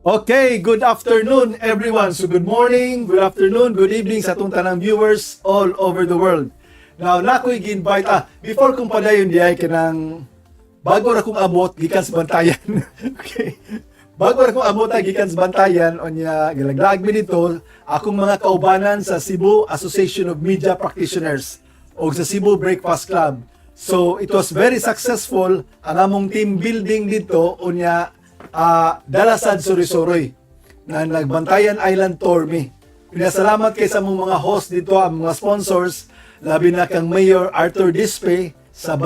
Okay, good afternoon everyone. So good morning, good afternoon, good evening sa atong tanang viewers all over the world. Now, nakoy gi-invite before kong padayon diay kanang bago ra kong abot gikan sa bantayan. Okay. Bago ra kong abot gikan sa bantayan onya gilaglag mi dito akong mga kaubanan sa Cebu Association of Media Practitioners o sa Cebu Breakfast Club. So it was very successful ang among team building dito onya Dalasad Suri-Suroy na nagbantayan Island Tour mi. Pinasalamat kay sa mga host dito, ang mga sponsors, labi na kang Mayor Arthur Dispe sa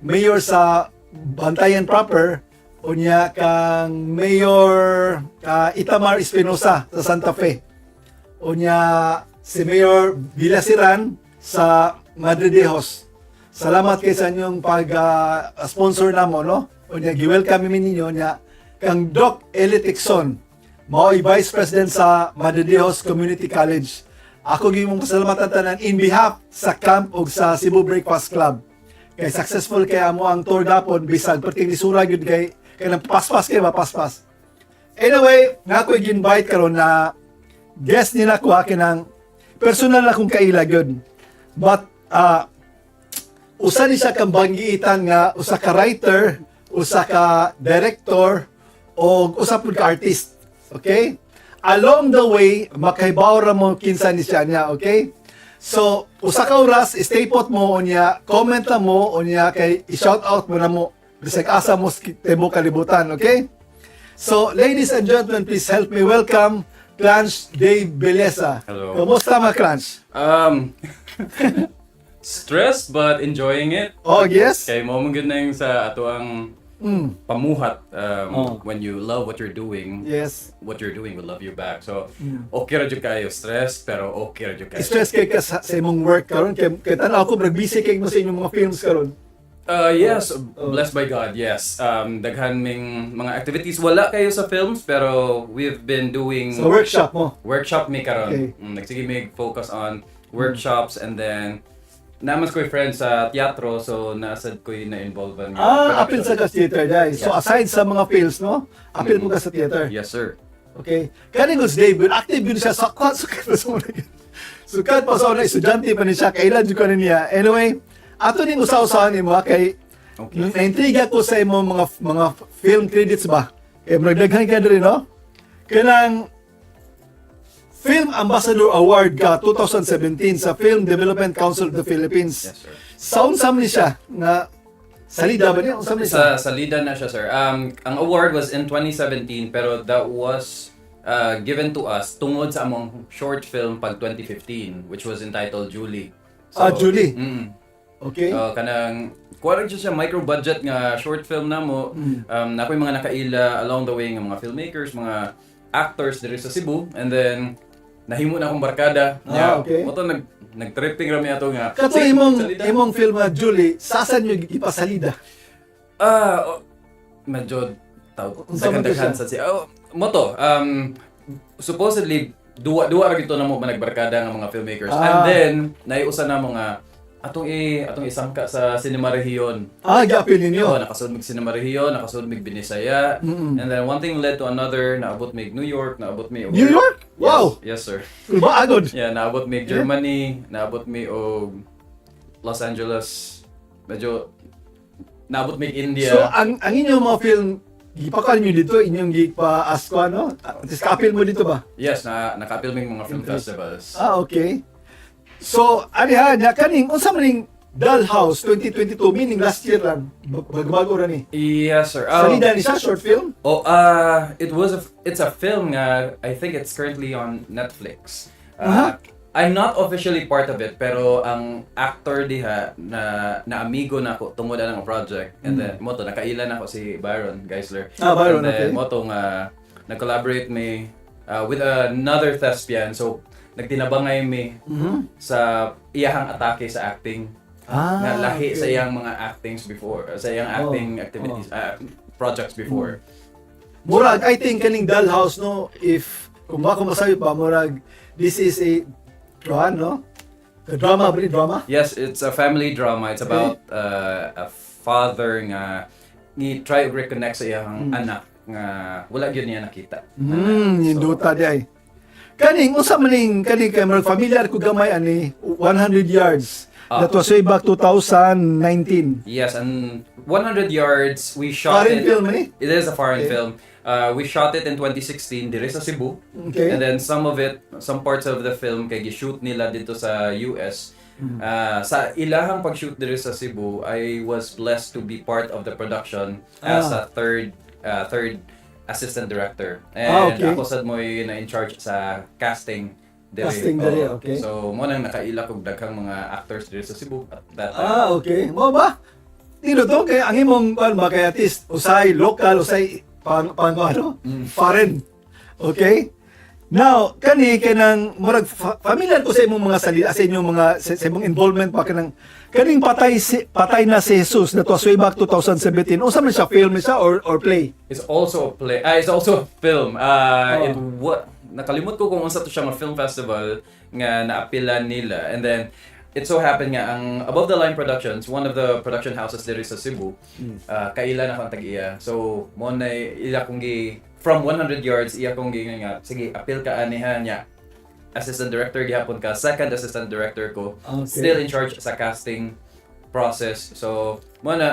Mayor sa Bantayan proper, unya kang Mayor Itamar Espinosa sa Santa Fe. Unya si Mayor Vilasiran sa Madridejos. Salamat kay sa inyong pag-sponsor namo, no? Unya gi-welcome mi ninyo nya kang Doc Eli Tixon, mao'y Vice President sa Madridejos Community College. Ako gimong pasalamatan tanan in behalf sa camp o sa Cebu Breakfast Club. Kay successful kay amo ang tour dapon bisag perting lisura gyud kay nang paspas kay mapaspas. Anyway, nakoy gi-invite karon na guest ni nako kinang personal na kong kaila gyud. But usa ni siya kang banggiitan nga usa ka writer, usa ka director o usa pud ka artist. Okay? Along the way, makahibaw ra mo kinsa ni siya niya, okay? So, usa ka oras, stay put mo unya, comment na mo unya kay i-shout out mo na mo bisag asa mo tibo kalibutan, okay? So, ladies and gentlemen, please help me welcome Clanch Dave Beleza. Hello. Kumusta mga Clanch? Stressed but enjoying it. Oh, yes. Kay mo man gyud na yung sa ato ang pamuhat when you love what you're doing. Yes. What you're doing will love you back. So okay ra jud kayo stress pero okay ra jud kayo. Stress kay ka sa imong work karon kay tanaw ko busy kay mo sa inyong mga films karon. Yes, blessed by God. Yes. Daghan ming mga activities wala kayo sa films pero we've been doing Sa workshop mo. Workshop mi karon. Okay. Nagsige mi focus on workshops and then naman ko'y friends sa teatro, so nasad ko'y na-involve. Apil sa theater, guys. So aside sa mga films, no? Apil mo ka sa theater. Yes, sir. Okay. Kaning Gus David, active yun siya sa sukat pa sa una. Sukat pa sa una, estudyante pa ni siya, kailan yun ko niya. Anyway, ato ning usaw-usahan ni mo, kay na-intriga ko sa imo mga film credits ba? Kaya nagdaghan ka rin, no? Kanang Film Ambassador Award ka 2017 sa Film Development Council of the Philippines. Yes, sir. Sound ni siya na salida ba niya? Ni siya? Salida na siya, sir. Ang award was in 2017 pero that was given to us tungod sa among short film pag 2015 which was entitled Julie. So, Julie. Okay. Kanang kuwara siya micro budget nga short film namo. Nakoy mga nakaila along the way nga mga filmmakers, mga actors diri sa Cebu, and then nahimo na akong barkada. Okay. Moto nag-tripping rami ato nga. Kato imong film na Julie, sasan nyo ipasalida? Medyo daghan sa siya. Moto, supposedly duwa ra gito na mo managbarkada nga mga filmmakers. And then naiusa na mo nga atong isangka sa Cinema Rehiyon. Gapil ninyo. Nakasunod mig Cinema Rehiyon, nakasunod mig Binisaya. And then one thing led to another, naabot mig New York, naabot mi New York? Wow! Yes, sir. Agod. Yeah, naabot mig Germany, naabot mi og Los Angeles. Medyo naabot mig India. So, ang inyong mga film, gipakal nyo dito, inyong gipa-asko, no? Kapil mo dito ba? Yes, naka-film mig mga film festivals. Okay. So, kaning unsa man ning Dollhouse 2022, meaning last year lang, bago ra ni. Yes, sir. Salida ni siya, short film? It's a film nga, I think it's currently on Netflix. I'm not officially part of it, pero ang actor diha na amigo na ako tungod na ng project. And then moto nakaila na ako si Byron Geisler. Byron, and then, okay. Moto nga nag-collaborate me with another thespian. So nagtinabangay mi sa iyahang atake sa acting. Na lahi sa iyang mga actings before, sa iyang acting activities, projects before. Murag, I think kaning Dollhouse, no, kung bako masabi pa, murag, this is a no? The drama? Yes, it's a family drama. It's about a father nga ni try og reconnect sa iyang anak nga wala gyud niya nakita. Induta di ay. Kaning unsa maning kaning kay familiar ko gamay ani 100 yards. That was way back 2019. Yes, and 100 yards we shot Foreign it. film ni? It is a foreign film. We shot it in 2016 diri sa Cebu. Okay. And then some parts of the film kay gi-shoot nila dito sa US. Sa ilahang pag-shoot diri sa Cebu, I was blessed to be part of the production as a third assistant director. And okay. ako sad mo'y na in charge sa casting diri. Casting diri, okay. So mo nang nakaila kog daghang mga actors diri sa Cebu at that time. Okay. Mo ba? Tino to kay ang imong kuan ba kay artist usay local usay ano? Foreign. Okay? Now, kani kanang murag familiar ko sa imong mga salita sa inyong mga sa imong involvement pa kanang kaning patay na si Jesus that was way back 2017. Unsa man siya, film siya or play? It's also a play. It's also a film. Nakalimot ko kung unsa to siya nga film festival nga naapilan nila. And then it so happened nga ang Above the Line Productions, one of the production houses diri sa Cebu, kaila na kang tag-iya. So mo na ila kong from 100 yards iya kong nga sige appeal ka aniha niya. Assistant director gihapon ka, second assistant director ko. Okay. Still in charge sa casting process. So mo na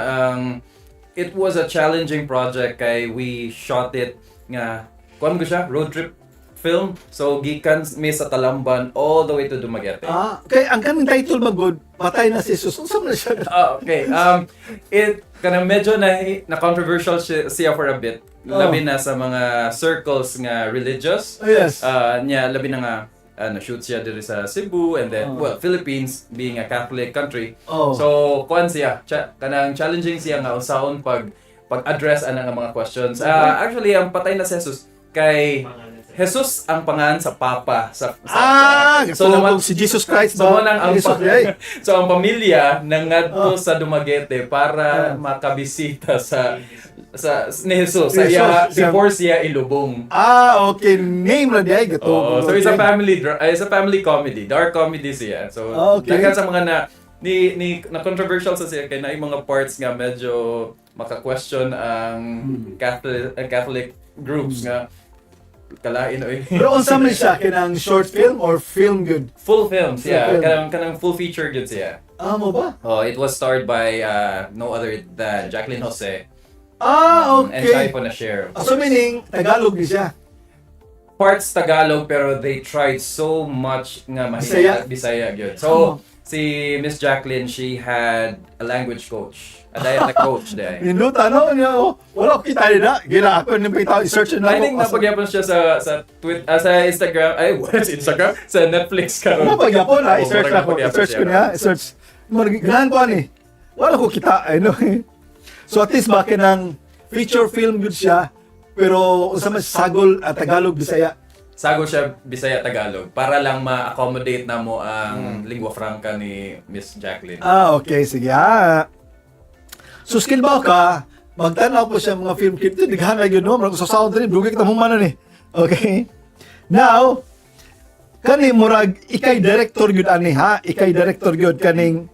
it was a challenging project kay we shot it nga kuan ko siya road trip film. So gikan mi sa Talamban all the way to Dumaguete. Okay, ang kanang title magod patay na si Jesus. Unsa man siya? Okay. It kana medyo na controversial siya for a bit. Labi na sa mga circles nga religious. Yes. Nya labi na nga shoot siya diri sa Cebu and then Philippines being a Catholic country. So kuan siya kanang challenging siya nga unsaon pag-address ana nga mga questions. Actually ang patay na si Jesus kay Jesus ang pangalan sa Papa so naman si Jesus Christ so ba? So ang pamilya nangadto sa Dumaguete para makabisita sa ni Jesus sa iya before siya ilubong. Okay, name na diay gato. So it's a family comedy, dark comedy siya. So daghan sa mga na controversial sa siya kay naay mga parts nga medyo maka-question ang Catholic groups nga kalain oy. Pero unsa man siya kanang short film or film good? Full films, yeah. Kanang full feature good siya. Mo ba? It was starred by no other than Jacqueline Jose. Okay. And Shai Ponashero. So meaning Tagalog ni siya. Parts Tagalog pero they tried so much nga Bisaya gyud. So si Miss Jacqueline, she had a language coach. A dialect coach day. Nindot niya wala ko kita na. Gila ako nang pitaw i-search na. I think napagyapon siya sa sa Instagram. Instagram sa Netflix karon. Napagyapon i-search ako. I-search ko niya. I-search. Ganahan ko ani. Wala ko kita So at least baka ng feature film good siya pero unsa man sagol Tagalog Bisaya. Sagol siya Bisaya Tagalog para lang ma-accommodate na mo ang lingua franca ni Miss Jacqueline. Okay, sige. So skill ba ka? Magtanaw po siya mga film kit. Dighan na yun, no? Marag sa sound rin. Dugay kita mong manan Okay? Now, kani murag, ikay director yun ani ha? Ikay director yun kaning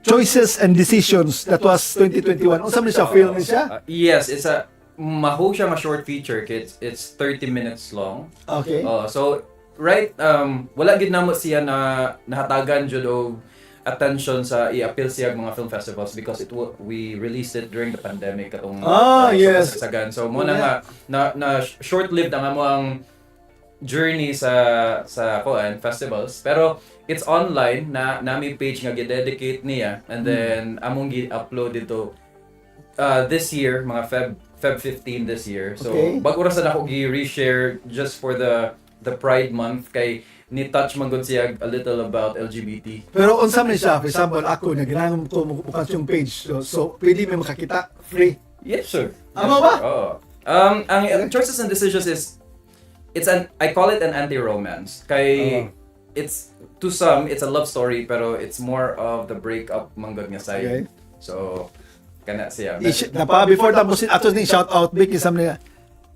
Choices and Decisions. That was 2021. Unsa man siya? Film siya? Yes, it's a maho siya nga short feature. It's 30 minutes long. Okay. So, wala gid namo siya na nahatagan jud og attention sa i-appeal siya mga film festivals because we released it during the pandemic katong yes. So mo na short-lived ang among journey sa festivals pero it's online na nami page nga gi-dedicate niya and then among gi-upload dito this year mga Feb 15 this year. So bag oras na ako gi-reshare just for the Pride month kay ni touch man gud siya a little about LGBT. Pero unsa man siya? For example, ako naglangan ko bukas yung page. So pwede may makakita free. Yes, sir. Ano ba? Ang Choices and Decisions I call it an anti-romance. Kay it's to some it's a love story pero it's more of the breakup manggod nga side. Okay. So kana siya. Before tapos ato ni shout out big isam niya.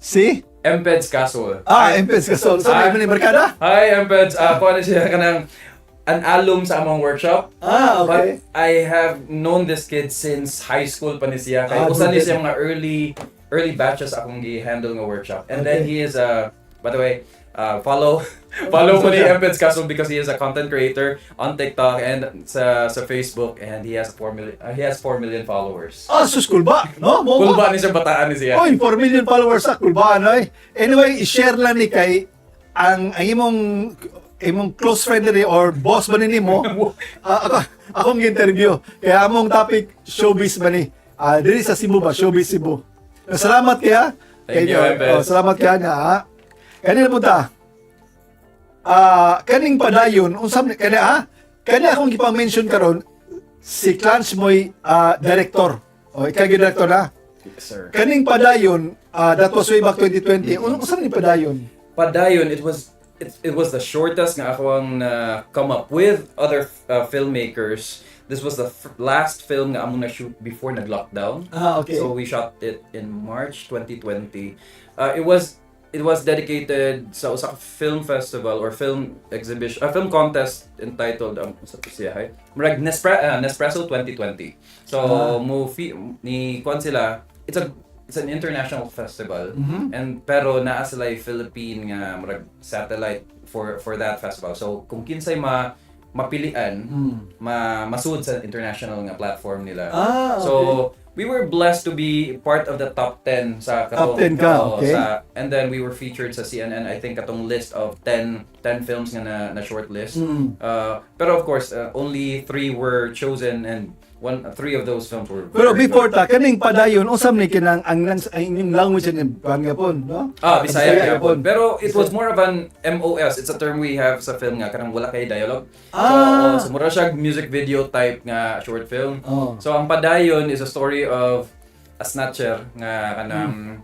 Si Empeds Castle. Empeds Castle. So may barkada? Hi Empeds. Kuan siya kanang an alum sa among workshop. Ah, okay. But I have known this kid since high school pa ni siya. Kaya usa ni good. siya mga early batches akong gi-handle nga workshop. And then he is by the way, follow mo ni Empeds Castle because he is a content creator on TikTok and sa Facebook, and he has 4 million followers. Ah, sus, cool ba? No? Cool ba ni siya, bataan ni siya? Oy, 4 million followers sa cool ba, ano eh? Anyway, i-share lang ni kay ang imong close friend rin or boss ba nimo? Akong interview. Kaya among topic, showbiz ba ni? Diri sa Cebu ba? Showbiz Cebu. Salamat kaya. Thank you, Empeds. Salamat kaya niya, ha? Kanina punta. Kaning padayon, unsam kani akong gipa-mention karon si Clans mo'y director. O ikaw director na. Yes, sir. Kaning padayon, that was way back 2020. Unsam ni padayon? Padayon, it was the shortest nga ako ang come up with other filmmakers. This was the last film nga among na-shoot before nag-lockdown. Okay. So we shot it in March 2020. It was dedicated sa usa ka film festival or film exhibition, film contest entitled sa siya murag Nespresso 2020. So ni kon sila, it's an international festival, and pero naa sila Philippine nga murag satellite for that festival. So kung kinsay mapilian, masud sa international nga platform nila. Okay. So we were blessed to be part of the top 10 sa Top 10 ka, okay. And then we were featured sa CNN, I think katong list of 10 films nga na shortlist. Pero of course, only 3 were chosen, and 3 of those films were Pero very before good. kaning padayon, unsam ni kinang ang inyong language in Pangapon, no? Bisaya gyapon. Pero it was more of an MOS. It's a term we have sa film nga kanang wala kay dialogue. So mura siya music video type nga short film. So ang padayon is a story of a snatcher nga kanang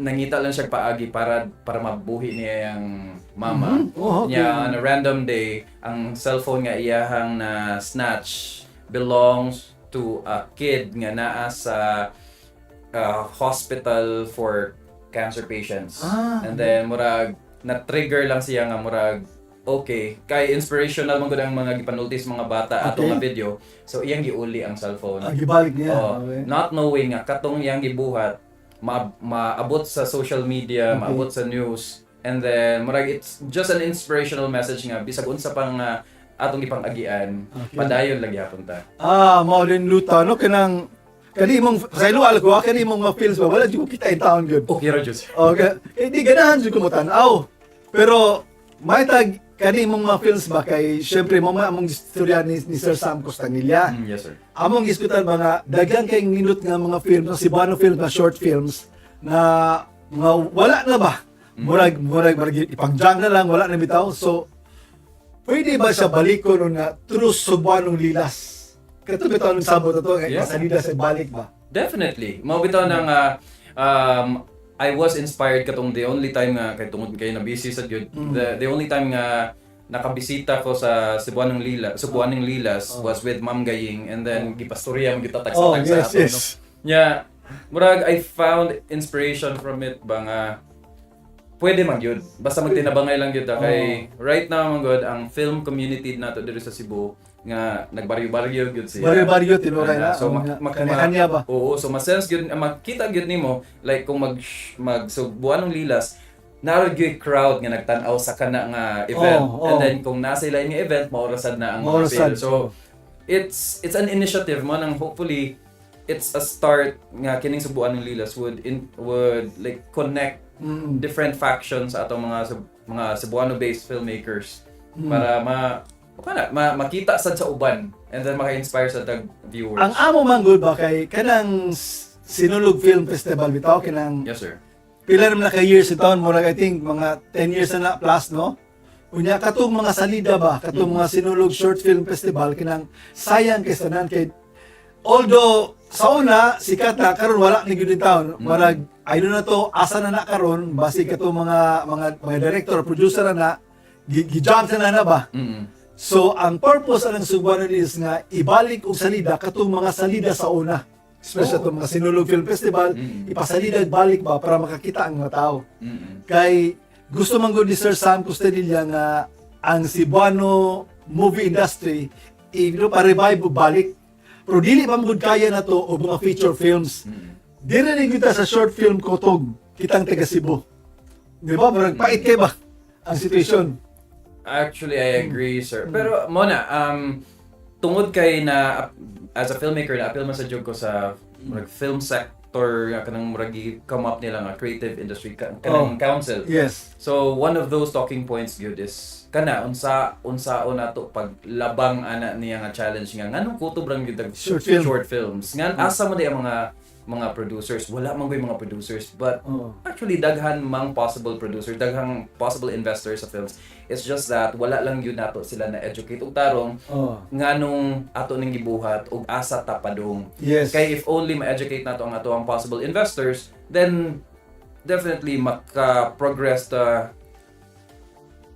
nangita lang siya paagi para mabuhi niya yung mama. Okay. Niya on a random day, ang cellphone nga iyahang na snatch belongs to a kid nga naa sa hospital for cancer patients. And then murag na-trigger lang siya nga murag okay, kay inspirational man gud ang mga gipanultis mga bata ato nga video. So iyang giuli ang cellphone. Gibalik niya. Okay. Not knowing nga katong iyang gibuhat maabot sa social media, maabot sa news. And then murag it's just an inspirational message nga bisag unsa pang atong ipang-agian, padayon lang gyapon ta. Mao din luta no kanang imong sa iluwal ko imong mga films ba wala jud ko kita in town gyud. Okay ra jud. Okay. Di ganahan jud ko mo tan-aw. Pero may tag imong mga films ba kay syempre mo among istorya ni Sir Sam Costanilla. Yes, sir. Among iskutan mga daghang kay nindot nga mga films, Cebuano films na short films na mga wala na ba? Murag ipangjang na lang, wala na bitaw. So pwede ba siya balikon na true Cebuanong lilas? Kato bitaw ng sabot na to, salida sa balik ba? Definitely. Mao bitaw nang I was inspired katong the only time nga kay tungod kay na busy sa gyud. The only time nga nakabisita ko sa Cebuanong Lilas was with Ma'am Gaying, and then gipastorya mo gitatag sa ato. Yes. No? Yeah, murag I found inspiration from it ba nga pwede man yun. Basta magtinabangay lang yun kay right now man god ang film community nato diri sa Cebu nga nagbaryo-baryo gyud siya. Baryo-baryo tinuray na. So kanya ba? Oo, so ma-sense gyud makita gyud nimo like kung Buwanong Lilas naroon gyud crowd nga nagtan-aw sa kana nga event. And then kung nasa ila nga event maorasad na ang mga. So it's an initiative mo nang hopefully it's a start nga kining Buwanong Lilas would like connect different factions sa atong mga Cebuano-based filmmakers para makita sad sa uban and then maka-inspire sa tag viewers. Ang amo man good ba kay kanang Sinulog Film Festival bitaw kanang Yes, sir. Pila naman na kay years ito, murag I think mga 10 years na plus no. Unya katong mga salida ba, katong mga Sinulog Short Film Festival kinang sayang kay tanan kay although sa una sikat na karon wala ni gyud taon, murag I don't know to asa na karon basi katong mga director, producer na gi-jump na ba. So, ang purpose ng Cebuano is nga ibalik og salida katong mga salida sa una. Especially itong mga Sinulog Film Festival, ipasalida balik ba para makakita ang mga tao. Kay gusto man gud ni Sir Sam Costanilla nga ang Cebuano movie industry pa-revive o balik. Pero dili pa magud kaya na to o mga feature films. Dili rin kita sa short film kutog kitang taga Cebu. Di ba? Marang pait kay ba ang situation? Actually, I agree, sir. Pero, Mona, tungod kay na, as a filmmaker, na-appeal man sa joke ko sa film sector, kanang come up nila nga creative industry, kanang council. Yes. So, one of those talking points good is, unsaon na to paglabang ana niya nga challenge nga, nganong kutob lang gyud short films. Nga, asa mo ang mga producers, wala man mga producers, but actually daghan mang possible producers, daghang possible investors sa films. It's just that wala lang yun nato sila na educate og tarong nganong ato ning gibuhat og asa tapadong. Yes. Kay if only ma-educate nato ang ato ang possible investors, then definitely maka-progress ta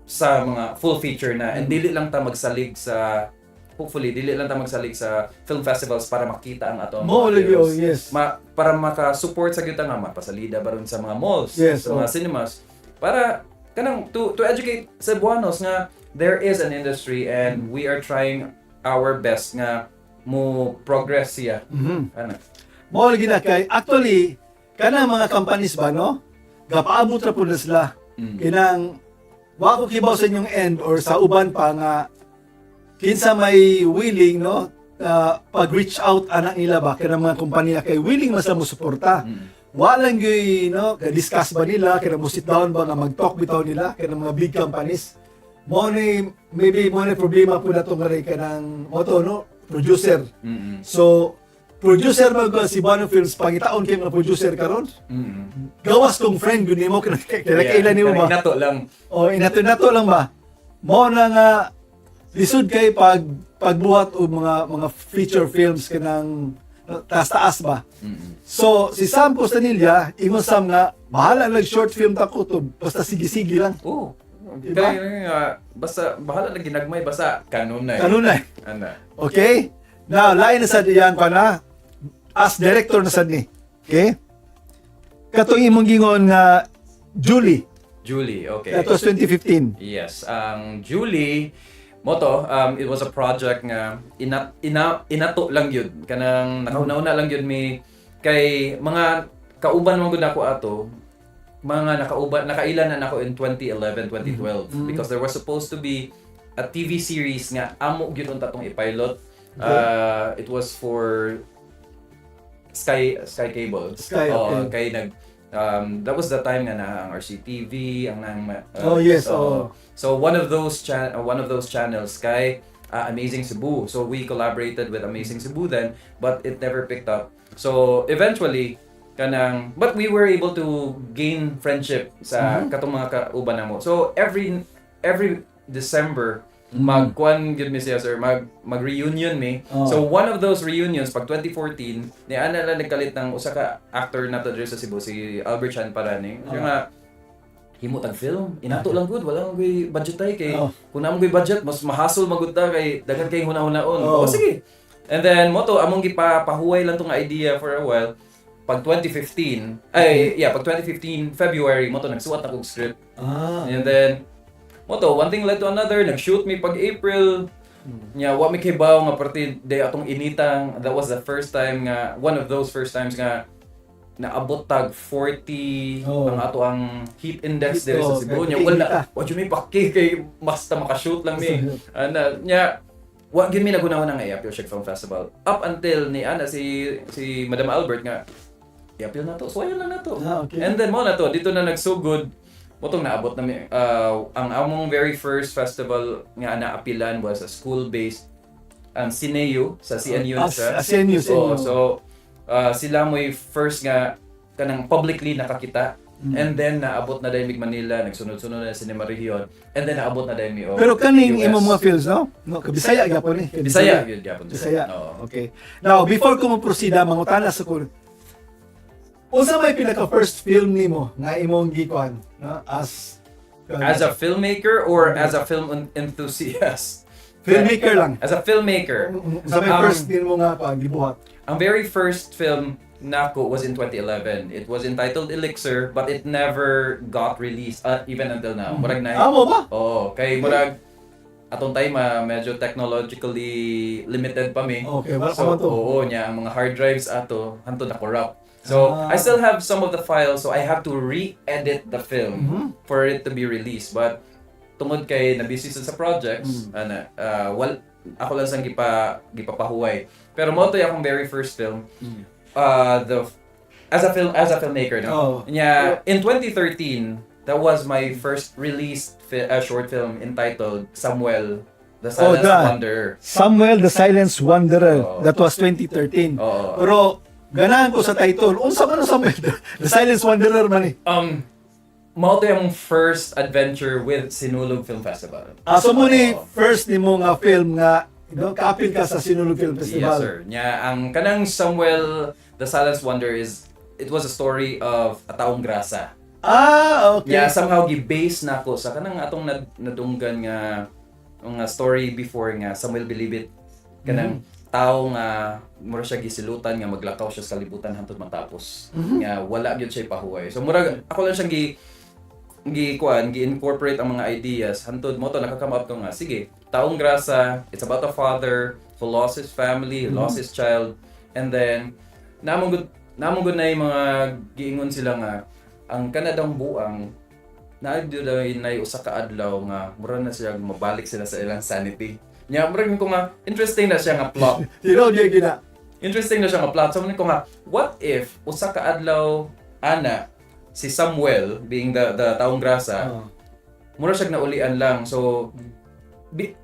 sa mga full feature na, and dili lang ta magsalig sa hopefully dili lang ta magsalig sa film festivals para makita ang ato mga films. Yes. Para maka-support sa gyud nga mapasalida baron sa mga malls, yes, sa mga cinemas, para kanang to educate Cebuanos nga there is an industry and we are trying our best nga mo progress siya. Ana. Mao lagi na kay actually kanang mga companies ba no? Gapaabot ra pud sila. Kinang wa ko kibaw sa inyong end or sa uban pa nga kinsa may willing no pag-reach out anak nila ba kanang mga kompanya kay willing mas mo suporta. Walang gyud no discuss ba nila kanang mo sit down ba nga mag-talk bitaw nila kanang mga big companies. Maybe mo ni problema po nato nga kanang moto no producer. So producer mag Cebuano Films pangitaon kay mga producer karon. Gawas kong friend gud nimo kanang kailan nimo ba? Inato lang. O inato lang ba? Mo na nga lisod kay pagbuhat og mga feature films kanang taas-taas ba. So si Sam Costanilla ingon Sam nga bahala lang short film ta kutob basta sige-sige lang. Diba? Basta bahala lang ginagmay basta kanunay. Ana. Okay? Now lain na sa diyan pa na as director na sad ni. Okay? Katong imong gingon nga Julie, okay. That was 2015. Yes, ang Julie it was a project nga inato lang yun. Kanang nakauna-una lang yun kay mga kauban man gud ako ato. Mga nakailan na ako in 2011, 2012 because there was supposed to be a TV series nga amo gyud unta tong i-pilot. It was for Sky Cable. Kay that was the time nga na ang RCTV, ang yes. So one of those channels, Sky Amazing Cebu. So we collaborated with Amazing Cebu then, but it never picked up. So eventually but we were able to gain friendship sa katong mga kauban namo. So every December mag-reunion So one of those reunions pag 2014 ni ana lang nagkalit ng usa ka actor nato diri sa Cebu, si Albert Chan Parani. Nga himo tag film inato lang good, wala mo budget kay kung namo budget mas mahasol magudta kay daghan kay hunahunahon. Sige. And then among gipapahuway lang tong idea for a while. Pag 2015 February nagsuwat ako og script. And then one thing led to another, nag-shoot me pag April. Wa mi kibaw nga parte day atong initang. That was the first time nga, one of those first times nga naabot tag 40 ang ato ang heat index there sa Cebu. Wala mi paki kay basta maka-shoot lang mi. Wa gyud mi nagunahon nga i-appeal siya Film Festival. Up until ni si Madam Albert nga i-appeal na to. So ayun lang na to. Okay. And then dito na nagsugod. Naabot na ang among very first festival nga naapilan was a school-based Sineo sa CNU siya. CNU. So sila mo'y first nga kanang publicly nakakita. And then naabot na dahil Manila, nagsunod-sunod na Cinema Region, and then naabot na dahil Pero kaning imong mga films, no? Bisaya gyapon ni. Bisaya gyud gyapon. Bisaya. Okay. Now, before ko mo proceed, mangutana sa ko. Unsa may pinaka first film nimo nga imong gikuan, no? As a filmmaker or as a film enthusiast? Filmmaker lang. As a filmmaker. Unsa may first nimo nga gibuhat? Ang very first film nako was in 2011. It was entitled Elixir, but it never got released even until now. Murag na. Amo ba? Kay murag atong time medyo technologically limited pa mi. Okay, wala So, ka man to. oo niya, ang mga hard drives ato hanto na corrupt. So, I still have some of the files, so I have to re-edit the film for it to be released. But tungod kay na-busy sa projects, ako lang sang gipapahuway. Pero mo to yung akong very first film. As a filmmaker, no. Oh. Yeah, in 2013, that was my first released short film entitled Samuel the Silent Wanderer. Samuel the Silent Wanderer. Oo. That was 2013. Oo. Pero ganahan ko sa title. Unsa man ang Samuel the Silent Wanderer man eh. Mao to yung first adventure with Sinulog Film Festival. So mo ni Oo. first nimo nga film nga kaapil ka sa Sinulog Film Festival. Yes, sir. Nya ang kanang Samuel the Silent Wanderer it was a story of a taong grasa. Okay. Yeah, somehow gi-base na ako sa kanang atong nadunggan nga story before nga Samuel Bilibid. Kanang tao nga mura siya gisilutan nga maglakaw siya sa kalibutan hangtod matapos. Nga wala gyud siya pahuway. So mura ako lang siyang gi-incorporate ang mga ideas hantod mo to nakakame up ko nga sige, taong grasa, it's about a father who lost his family, lost his child, and then namong gud na yung mga giingon sila nga ang kanadang buang na usa ka adlaw nga mura na siya mabalik sila sa ilang sanity. Nya mura ko nga interesting na siya nga plot. Interesting na siya nga plot. So ko nga what if usa ka adlaw ana si Samuel being the taong grasa mura siya naulian lang. So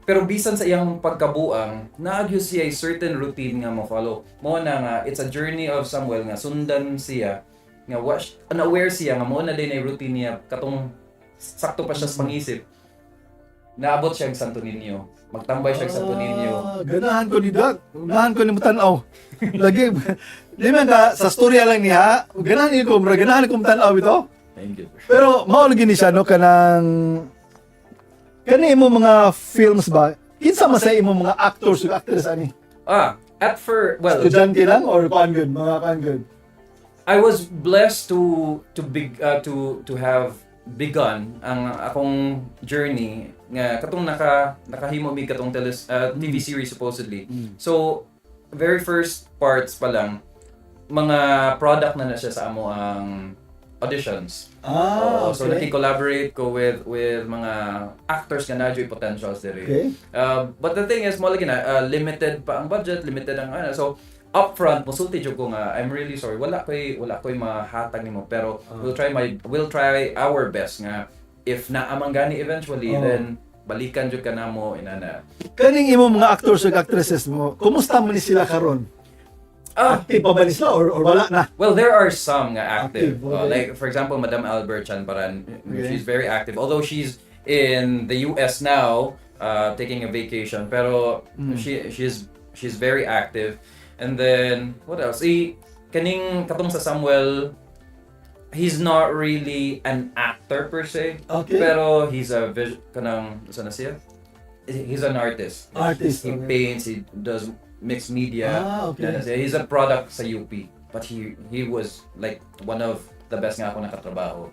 pero bisan sa iyang pagkabuang, naagyo siya a certain routine nga mo-follow. Mo na nga, it's a journey of Samuel nga sundan siya, nga unaware siya nga mo na din ay routine niya, katong sakto pa siya sa pangisip. Naabot siya ang Santo Niño. Magtambay siya sa Santo Niño. Ganahan ko ni Doc. Ganahan ko ni Mutanaw. Lagi, di man ka, sa storya lang niya, ganahan ko Mutanaw ito. Thank you. Pero, maulagi ni siya, no, Kani mo mga films ba? Kinsa masay mo mga actors ug actress ani? At first, well, Estudyante lang or paangod, mga paangod? I was blessed to have begun ang akong journey nga katong nakahimo mi katong TV series supposedly. So very first parts pa lang mga product na siya sa amo ang auditions. So naki-collaborate ko with mga actors nga nadyo potentials diri. Okay. But the thing is mo lagi na limited pa ang budget, limited ang so upfront mosulti jud ko nga I'm really sorry wala koy mahatag nimo pero we'll try our best nga if naamang gani eventually then balikan jud ka namo inana. Kaning imo mga actors ug actresses mo, kumusta man ni sila karon? Active pa ba ni sila or wala na? Well, there are some nga active. Okay. Like for example, Madam Albert Chanparan, she's very active. Although she's in the US now, taking a vacation, pero she's very active. And then what else? Kaning katong sa Samuel, he's not really an actor per se. Okay. Pero he's a kanang saan na siya? He's an artist. He paints, he does mixed media. Okay. He's a product sa UP. But he was like one of the best nga ako nakatrabaho.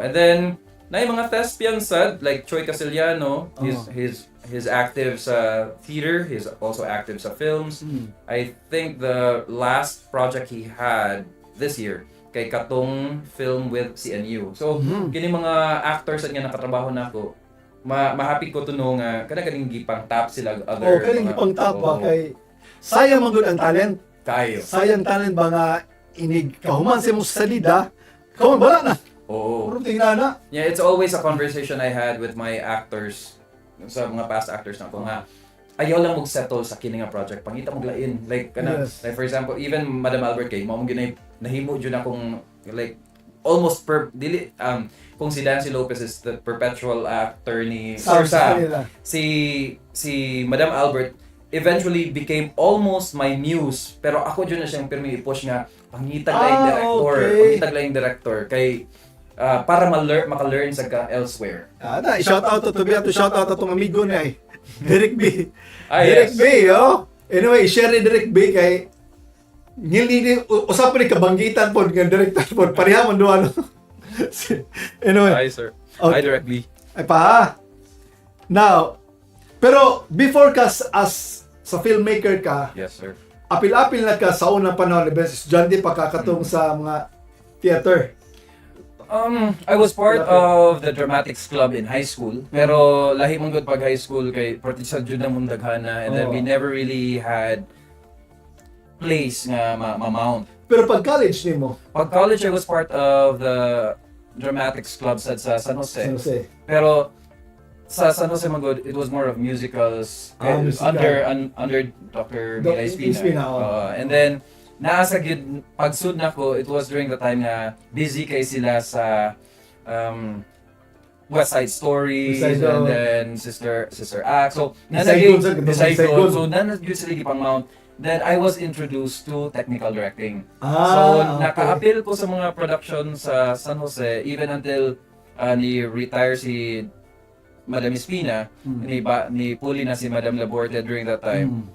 And then na yung mga thespians like Choi Casillano, he's active sa theater, he's also active sa films. I think the last project he had this year kay katong film with CNU. So kini mga actors nga nakatrabaho nako, ma-happy ko to know nga kaning gipang top sila other. Kaning gipang top ba kay sayang man gud ang talent. Kayo. Sayang talent ba nga inig kahuman sa imong salida. Kahuman wala na. Puro tingnan na. Yeah, it's always a conversation I had with my actors sa mga past actors na ko nga ayaw lang mag-settle sa kini nga project. Pangita mo lain. Like like for example, even Madam Albert kay mao ginay nahimo jud akong like almost kung si Dancy Lopez is the perpetual actor ni Sir Sam, si Madam Albert eventually became almost my muse, pero ako dyan na siyang pirmi i-push nga pangitag lang director kay para maka-learn sa elsewhere. Shout out to shout out atong amigo niya Derek B. Derek B, Anyway, share ni Derek B kay ngili usap ni kabanggitan pod nga director pod pareha man duha no. Anyway. Hi sir. Okay. Hi Direct B. Now, Pero before ka as sa filmmaker ka, Yes, sir. apil-apil na ka sa unang panahon, estudyante pa kakatong sa mga theater. I was part of the dramatics club in high school. Pero lahi mong good pag high school kay partisan jud na mong daghana, and then we never really had place nga ma-mount. Pero pag college nimo, Pag college, I was part of the dramatics club sa San Jose. San Jose. Pero sa San Jose Magod, it was more of musicals musical. under Dr. Doc Mila Espina, Espina. oh. And then naasa gid pagsud nako, it was during the time na busy kay sila sa West Side Story West Side, and oh. then Sister Act. So Saigon, sir. Saigon. so nanagid sila gipang mount. Then I was introduced to technical directing. So okay. naka-appeal ko sa mga production sa San Jose even until ni-retire si Madam Espina, ni puli na si Madam Laborte during that time.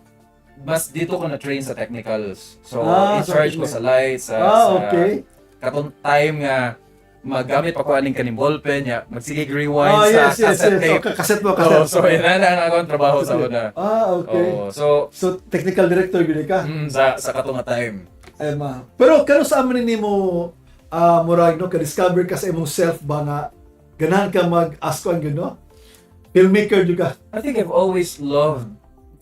Mas dito ko na-train sa technicals. So in charge ko sa lights, okay. katong time nga magamit pa ko aning kaning ballpen niya, magsigig rewind sa yes. cassette tape. So, cassette mo, cassette. So ina na akong trabaho sa una. Okay. So So, technical director gud ka? sa katong nga time. Ay, pero kano sa amin nimo murag no ka-discover ka sa imong self ba nga ganahan ka mag-askon gud no? Filmmaker jud ka. I think I've always loved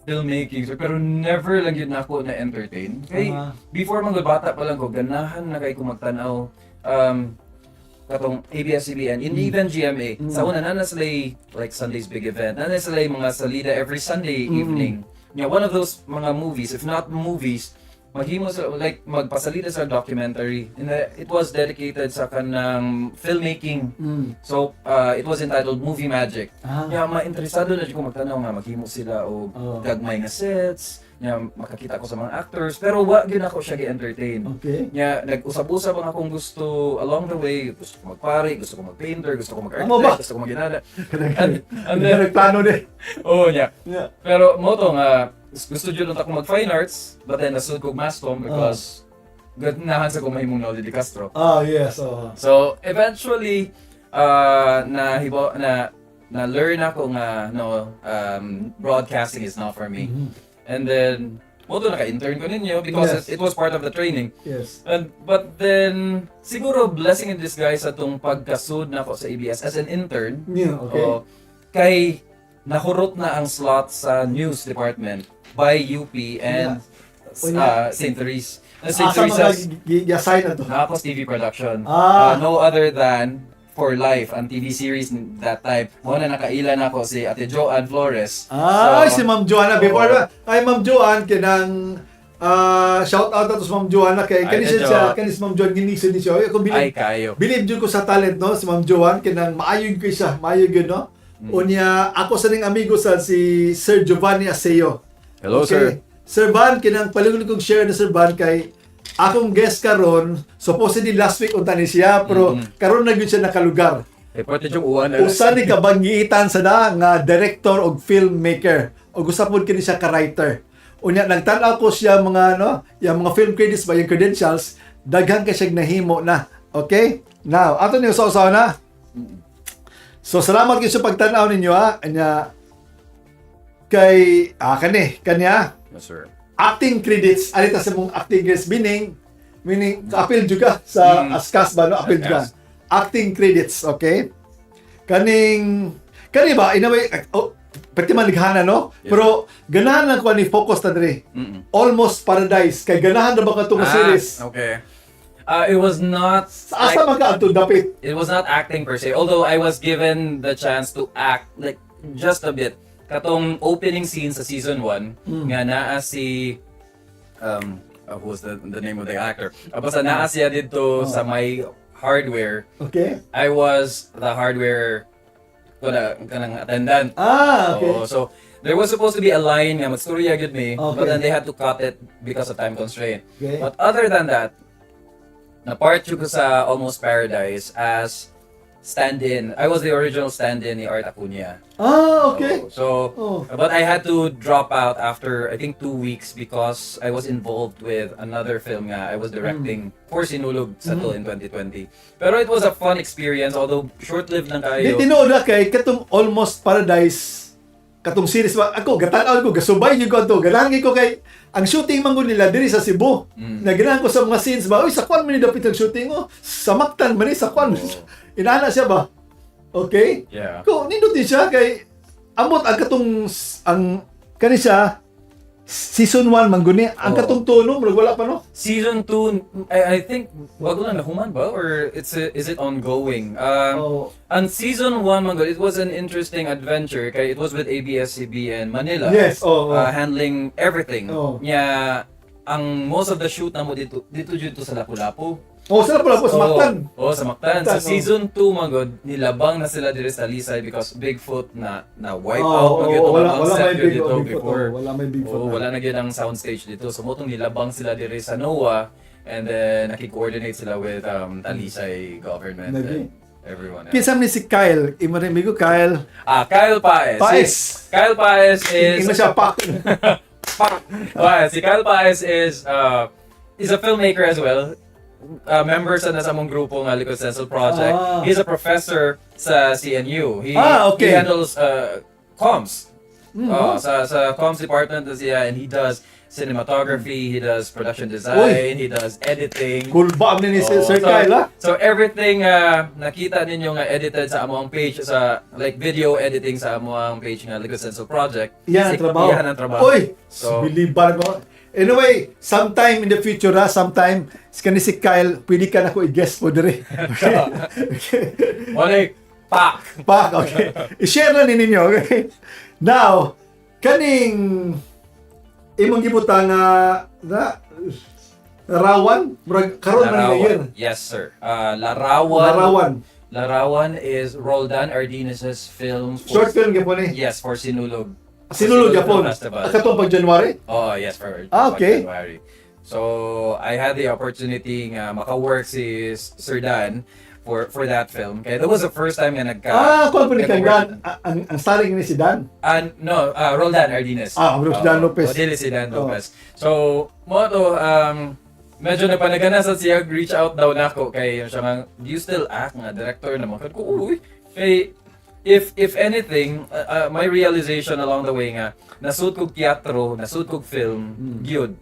filmmaking, so, pero never lang yun ako na-entertain. Kay, before mga bata pa lang ko, ganahan na kay ko magtanaw katong ABS-CBN, and even GMA. Sa una, nana sila like Sunday's big event. Nana sila mga salida every Sunday evening. Yeah, one of those mga movies, if not movies, maghimo sa like magpasalita sa documentary. And it was dedicated sa kanang filmmaking. So it was entitled Movie Magic. Yeah, ma-interesado na ko magtanaw nga maghimo sila o gagmay nga sets. Yeah, makakita ko sa mga actors, pero wa gyud ako siya gi-entertain. Okay. Yeah, nag-usab-usab ang akong gusto along the way. Gusto ko magpare, gusto ko mag-painter, gusto ko Ano ba? mag-architect, gusto ko mag-ginala. And then nagplano din. oh, yeah. Yeah. Pero mo to nga gusto jud lang ako mag-fine arts, but then nasud ko mass comm because ganahan sa ko mahimong Noli de Castro. Yes. So eventually na learn ako nga broadcasting is not for me. And then mo to naka-intern ko ninyo because it was part of the training. Yes. But then siguro blessing in disguise atong pagkasud nako sa ABS as an intern. Yeah, okay. Kay nahurot na ang slot sa news department by UP and St. Therese. St. Teresa's i-assign na to. Nakos TV production. No other than For Life, ang TV series that time. Muna nakailan ako si Ate Joanne Flores. Si Ma'am Joanna. Before ay Ma'am Joanne, kinang shout out to sa Ma'am Joanna kay kanis Ma'am Joanne ginisod ni siya. Ako Ay kayo. Believe jud ko sa talent no si Ma'am Joanne kinang maayog ko siya, maayog yun no. Unya ako sa ning amigo sa si Sir Giovanni Aseo. Hello sir. Sir Van kinang palugod kong share na Sir Van kay akong guest karon, supposedly last week unta ni siya pero karon na gyud siya nakalugar. Pati yung uwan na. Usa ni kabanggitan sa nga director og filmmaker. Og usa pod kini siya ka writer. Unya nagtan-aw ko siya mga yung mga film credits ba yung credentials, daghan ka siya nahimo na. Okay? Now, ato ni usaw na. So salamat gyud sa pagtan-aw ninyo ha. Anya kay kanya. Yes sir. Acting credits, alita sa mong acting credits, meaning appeal juga sa ASCAS ba, no? Appeal juga. Acting credits, okay? Kani ba, in a way, pati manighana, no? Yes. Pero, ganahan lang ko ni focus na diri. Almost Paradise. Kay ganahan na ba ka itong series? Okay. It was not... Sa asa man ka dapit? It was not acting per se, although I was given the chance to act, like, just a bit. Katong opening scene sa season 1 nga naa si who was the name of the actor? Basta naa siya dito sa may hardware. Okay. I was the hardware kanang attendant. Okay. So there was supposed to be a line nga magstorya gyud me, Okay. but then they had to cut it because of time constraint. Okay. But other than that, na part ko sa Almost Paradise as stand-in. I was the original stand-in ni Art Acuña. Okay. But I had to drop out after I think 2 weeks because I was involved with another film nga I was directing for Sinulog sa in 2020. Pero it was a fun experience, although short-lived lang kayo. Di tinuod na kay katong Almost Paradise katong series ba ako gatan-aw ko gasubay gyud ko to ganahan ko kay ang shooting man gud nila diri sa Cebu. Naganahan ko sa mga scenes ba, oy sa kwan man ni dapit ang shooting sa Mactan man ni sa kwan. Inana siya ba? Okay? Yeah. Ko nindot din siya kay amot ang katong ang kani siya season 1 man gud ni ang katong tono murag wala pa no. Season 2, I think, wag lang nahuman ba? Or is it ongoing? On season 1, man, it was an interesting adventure. Kaya it was with ABS-CBN Manila. Yes, handling everything. Oh. Nya, ang most of the shoot na mo dito sa Lapu-Lapu. Sila pala po sa Mactan. Sa Mactan. Sa season 2, man, nilabang na sila dito sa Lisay because Bigfoot na wipe out. Wala may dito Bigfoot. before. Wala may Bigfoot. Wala na gyud ang soundstage dito. So motong nilabang sila diri sa NOAA and then naki-coordinate sila with Talisay government and everyone else. Kinsa ni si Kyle? Imo Kyle. Kyle Paez. Kyle Paez is Imo siya pak. Si Kyle Paez is a filmmaker as well. Member sa mong grupo nga Liquid Stencil Project. He's a professor sa CNU. He handles comms. Sa comms department siya and he does cinematography, he does production design, he does editing. Cool ba ni Sir Kyle ha? So everything nakita ninyo nga edited sa among page sa like video editing sa among page nga Liquid Stencil Project. Yan ang trabaho. Oy, so biliban ko. Anyway, sometime in the future sometime kani si Kyle, pwede ka na ko i-guest po dire. Okay. Pak, okay. I-share na ninyo, okay? Now, kaning imong gibutang Larawan, karon man year. Yes, sir. Larawan is Roldan Ardines's film. Short film gyapon ni. Yes, for Sinulog. Sinulog gyapon. Katong pag January? Yes, for okay. January. So, I had the opportunity nga maka-work si Sir Dan for that film. Kaya that was the first time nga kung ni kay Dan, ang starring ni si Dan? No, Roldan Ardines. Dan Lopez. Dili si Dan Lopez. So, mo to, medyo napanagana sa siya, reach out daw nako kay siya nga, do you still act nga director naman? Ko, uy, kay, if anything, my realization along the way nga, nasud kog teatro, nasud kog film, gyud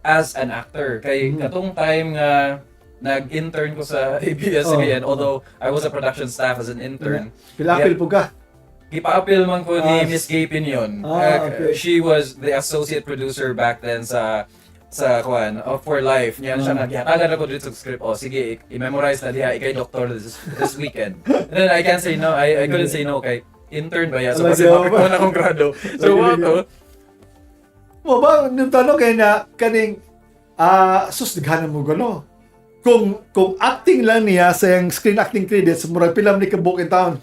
as an actor. Kay katong time nga nag-intern ko sa ABS-CBN, although I was a production staff as an intern. Pilapil po ka? Gipa-apil man ko ni Miss Gay Pinion. Okay. She was the associate producer back then sa For Life. Niyan siya nagihatagan ako dito sa script. Sige, i-memorize na diha, ikay doctor this weekend. And then I can't say no. I couldn't say no kay intern ba yan? So kasi mapikon akong grado. So what to? Ba, nung tanong kayo na kaning susdaghanan mo gano. Kung acting lang niya sa yung screen acting credits, murag film ni kabuk in town.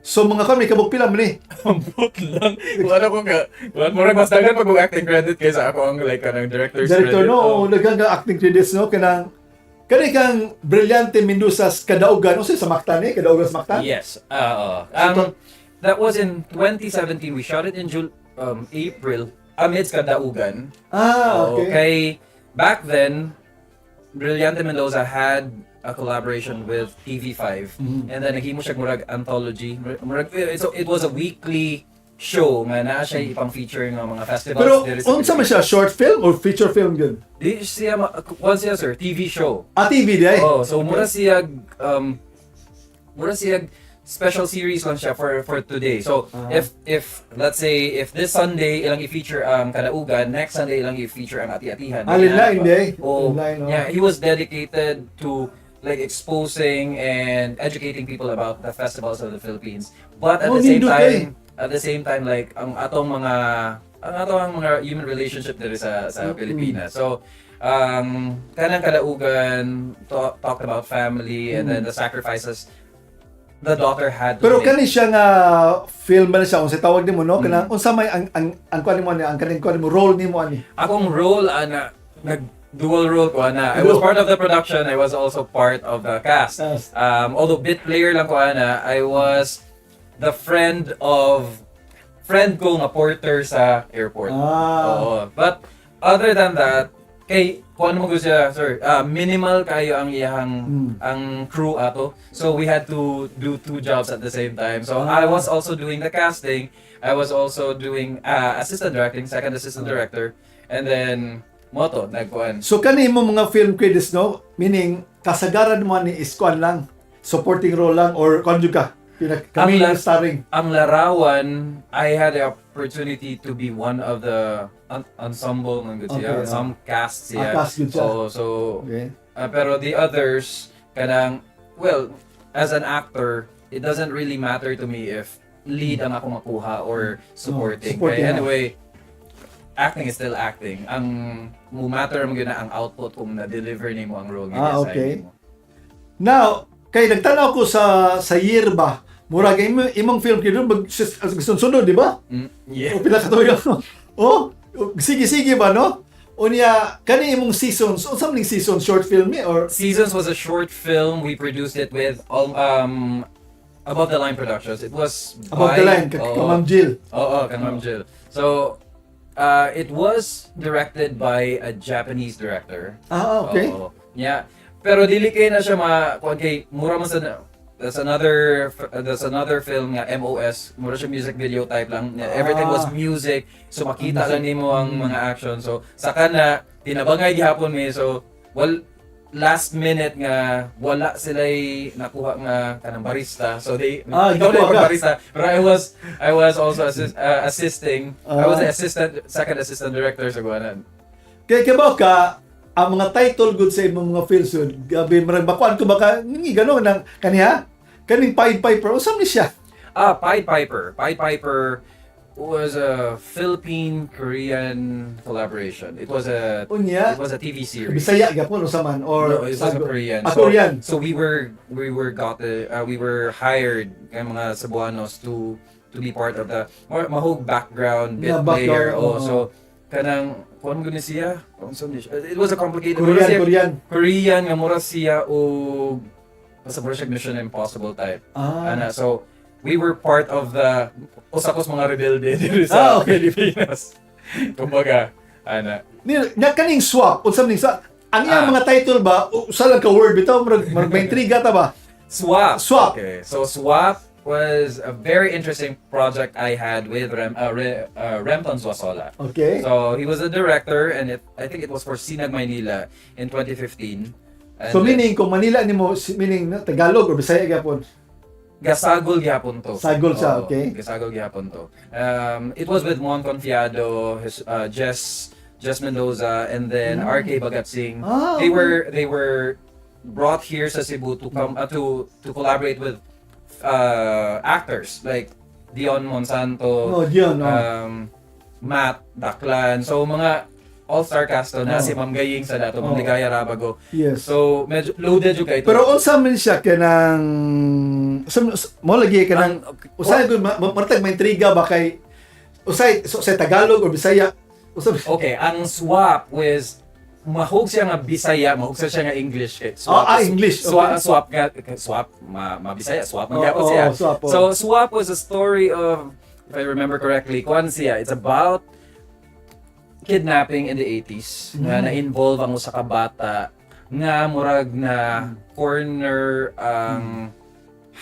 So mga kami kabuk film ni. Ambot lang. Wala ko nga. Murag mas dagan pag acting credit kaysa ako ang like kanang director's credit. Director no, dagan nga acting credits no kanang kang Brillante Mendoza's Kadaugan. Sa Mactan Kadaugan sa Mactan? Yes. That was in 2017. We shot it in April amidst Kadaugan. Okay. Okay. Back then, Brillante Mendoza had a collaboration with TV5 and then naghimo siya murag anthology. So it was a weekly show nga naa siya ipang-feature ng mga festivals. Pero unsa man siya, short film or feature film yun? Di siya sir, TV show. TV di ay? So mura siya special series lang siya for today. So if let's say if this Sunday ilang i-feature ang Kadaugan, next Sunday ilang i-feature ang Ati-Atihan. Yeah, he was dedicated to like exposing and educating people about the festivals of the Philippines. But at the same time like ang atong mga human relationship dito sa Pilipinas. So kanang Kadaugan talked about family and then the sacrifices the daughter had to Pero make. kani siya nga film ba na siya unsa tawag nimo no kanang unsa may ang kuan nimo ang kaning kuan nimo role nimo ani? Akong role nag-dual role ko na. I was part of the production, I was also part of the cast. Although bit player lang ko I was the friend ko nga porter sa airport. But other than that, kay kung ano mo gusto siya, sir, minimal kayo ang iyang ang crew ato. So we had to do 2 jobs at the same time. So I was also doing the casting. I was also doing assistant directing, second assistant director. And then moto nagkuan. So kani mo mga film credits, no? Meaning kasagaran mo ni iskuan lang, supporting role lang or conjuga. Kami lang starring. Ang larawan, I had the opportunity to be one of the ensemble ng Okay, some cast siya. cast good siya. So Okay. pero the others kanang well, as an actor, it doesn't really matter to me if lead ang ako makuha or supporting. supporting Kaya lang. anyway, acting is still acting. Ang mo matter mo gyud na ang output kung na-deliver nimo ang role nga Okay. Now, kay nagtanaw ko sa year ba, murag imong film kay doon sunod, di ba? Yeah. O pila ka tuyo. Oh, sige ba, no? Unya kani imong seasons, unsa man ning season, short film or Seasons was a short film. We produced it with Above the Line Productions. It was Above the Line, Ma'am Jill. Kang Ma'am Jill. So, it was directed by a Japanese director. Okay. Yeah. Pero dili kay na siya kuan kay mura man sa that's another film nga MOS. Mura siya music video type lang. Everything was music. So makita lang nimo ang mga action. So saka na tinabangay gihapon mi. So last minute nga wala sila'y nakuha nga kanang barista. So ikaw na yung barista. Pero I was also assisting. I was the second assistant director sa guanan. Kaya ba ka ang mga title good sa imong mga films yun, gabi marang bakuan ko baka ngi gano nang kaniya kaning Pied Piper usam ni siya. Pied Piper was a Philippine-Korean collaboration. It was a TV series. Bisaya gyapon usaman or No, it was a Korean. Korean. So we were hired kay mga Cebuanos to be part of the mahog background bit player. So kanang kuan gud ni siya. It was a complicated Korean nga mura siya o sa project Mission Impossible type. So we were part of the usakos mga rebelde dito sa Pilipinas. Kumbaga, Nya kaning swap, unsa ning sa ang iyang mga title ba usa lang ka word bitaw marag may intriga ta ba? Swap. Swap. Okay. So Swap was a very interesting project I had with Remton Zuasola. Okay. So he was a director and I think it was for Sinag Maynila in 2015. And So meaning kung Manila nimo meaning Tagalog or Bisaya gyapon? Gasagol gihapon to. Sagol siya, okay. Gasagol gihapon to. It was with Mon Confiado, Jess Mendoza, and then RK Bagatsing. Okay. They were brought here sa Cebu to come to collaborate with actors like Dion Monsanto, Matt Daklan. So mga all-star cast to na si Ma'am Gaying sa dato, Ma'am Ligaya Rabago. Yes. So medyo loaded yung kayo. Pero unsa man siya kanang mo lagi kanang usay gud martag may intriga ba kay usay sa Tagalog or Bisaya? Okay, ang Swap was mahog siya nga Bisaya, mahog siya nga English. Swap, English. Okay. Swap, Bisaya, swap magyapon siya. Swap, So Swap was a story of, if I remember correctly, kuan siya, it's about kidnapping in the 80s nga na-involve ang usa ka bata nga murag na corner ang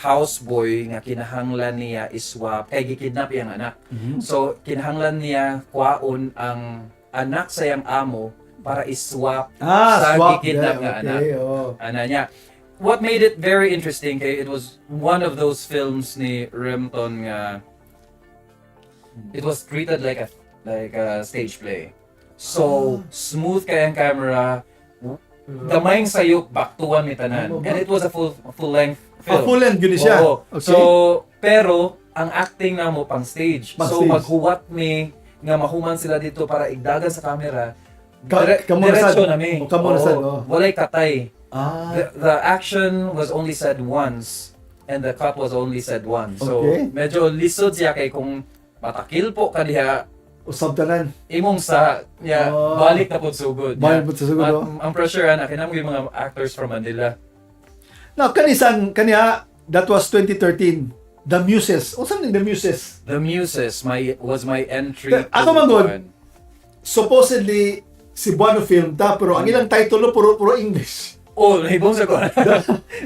houseboy nga kinahanglan niya iswap kay gikidnap iyang anak. So kinahanglan niya kwaon ang anak sa iyang amo para iswap sa gikidnap nga anak. Ana niya. What made it very interesting kay it was one of those films ni Remton nga it was treated like a stage play. So smooth kay ang camera, gamayng sayop baktuan mi tanan. And it was a full length film. Full length gud siya. Okay. So pero ang acting namo pang stage. So maghuwat mi nga mahuman sila dito para igdagan sa camera. Diretso na mi. Walay katay. The action was only said once and the cut was only said once. So medyo lisod siya kay kung matakil po ka diha usab tanan. Imong sa balik na pud sugod. Balik pud sugod. Ang pressure ana kinamo yung mga actors from Manila. Now kaniya that was 2013. The Muses. Unsa man The Muses? The Muses was my entry. Ako man gud. Supposedly Cebuano film ta, pero ang ilang title puro English. Oh, hibong sa ko.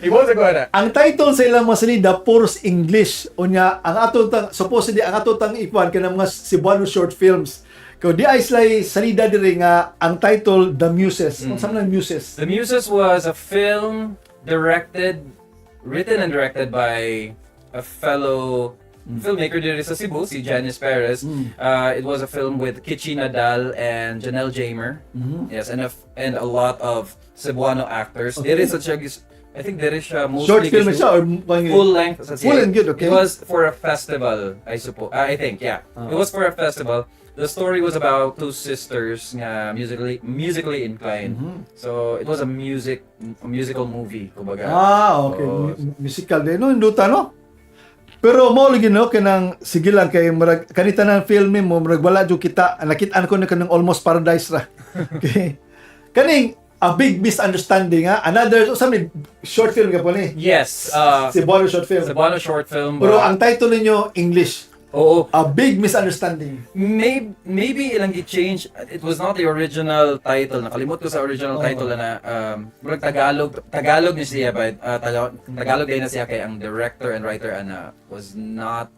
Hibong sa ko na. Ang title sa ilang mga salida puros English. Unya ang atong supposedly ang atong tang ikuan kanang mga Cebuano short films. Kung di ay slay salida diri nga ang title The Muses. Ano sa mga Muses? The Muses was a film written and directed by a fellow filmmaker diri sa Cebu, si Janice Perez. It was a film with Kichi Nadal and Janelle Jamer. Yes, and a lot of Cebuano actors. Okay. I think there is mostly Short film siya or full length. Full and good, okay. It was for a festival, I suppose. I think, yeah. It was for a festival. The story was about two sisters nga musically inclined. So it was a musical movie, kumbaga. Okay. Musical din no, induta no. Pero mo lagi no kanang sige lang kay marag kanita nang film mo marag wala jud kita nakit-an ko na kanang Almost Paradise ra. Okay. Kaning a big misunderstanding ha. Another short film ka po ni. Yes. Cebuano short film. Cebuano short film. Pero ang title ninyo English. Oo. A big misunderstanding. Maybe ilang i-change. It was not the original title. Nakalimot ko sa original title na murag Tagalog ni siya ba Tagalog din na siya kay ang director and writer was not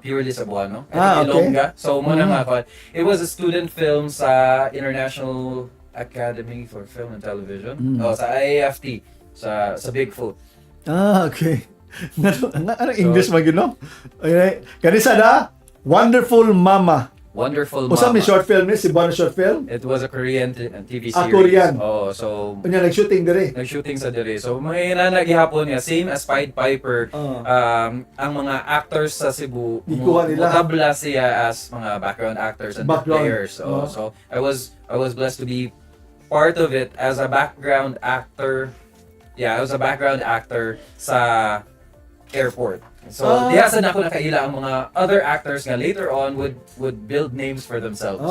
purely Cebuano. Okay. Ilongga. So mo na nga it was a student film sa International Academy for Film and Television. Sa IAFT sa Bigfoot. Okay. Ano English man yun, no? Okay. Kanisa na, Wonderful Mama. Wonderful O sa Mama. may short film ni, Cebuano short film? It was a Korean TV series. Korean. Oh, so Kanya nag-shooting diri. nag-shooting sa dire. So may nanagihapon niya same as Pied Piper. Ang mga actors sa Cebu Ikuha nila. mutabla siya as mga background actors and Background. players. So I was blessed to be part of it as a background actor. Yeah, I was a background actor sa airport. So, diya sa nako nakaila ang mga other actors nga later on would build names for themselves.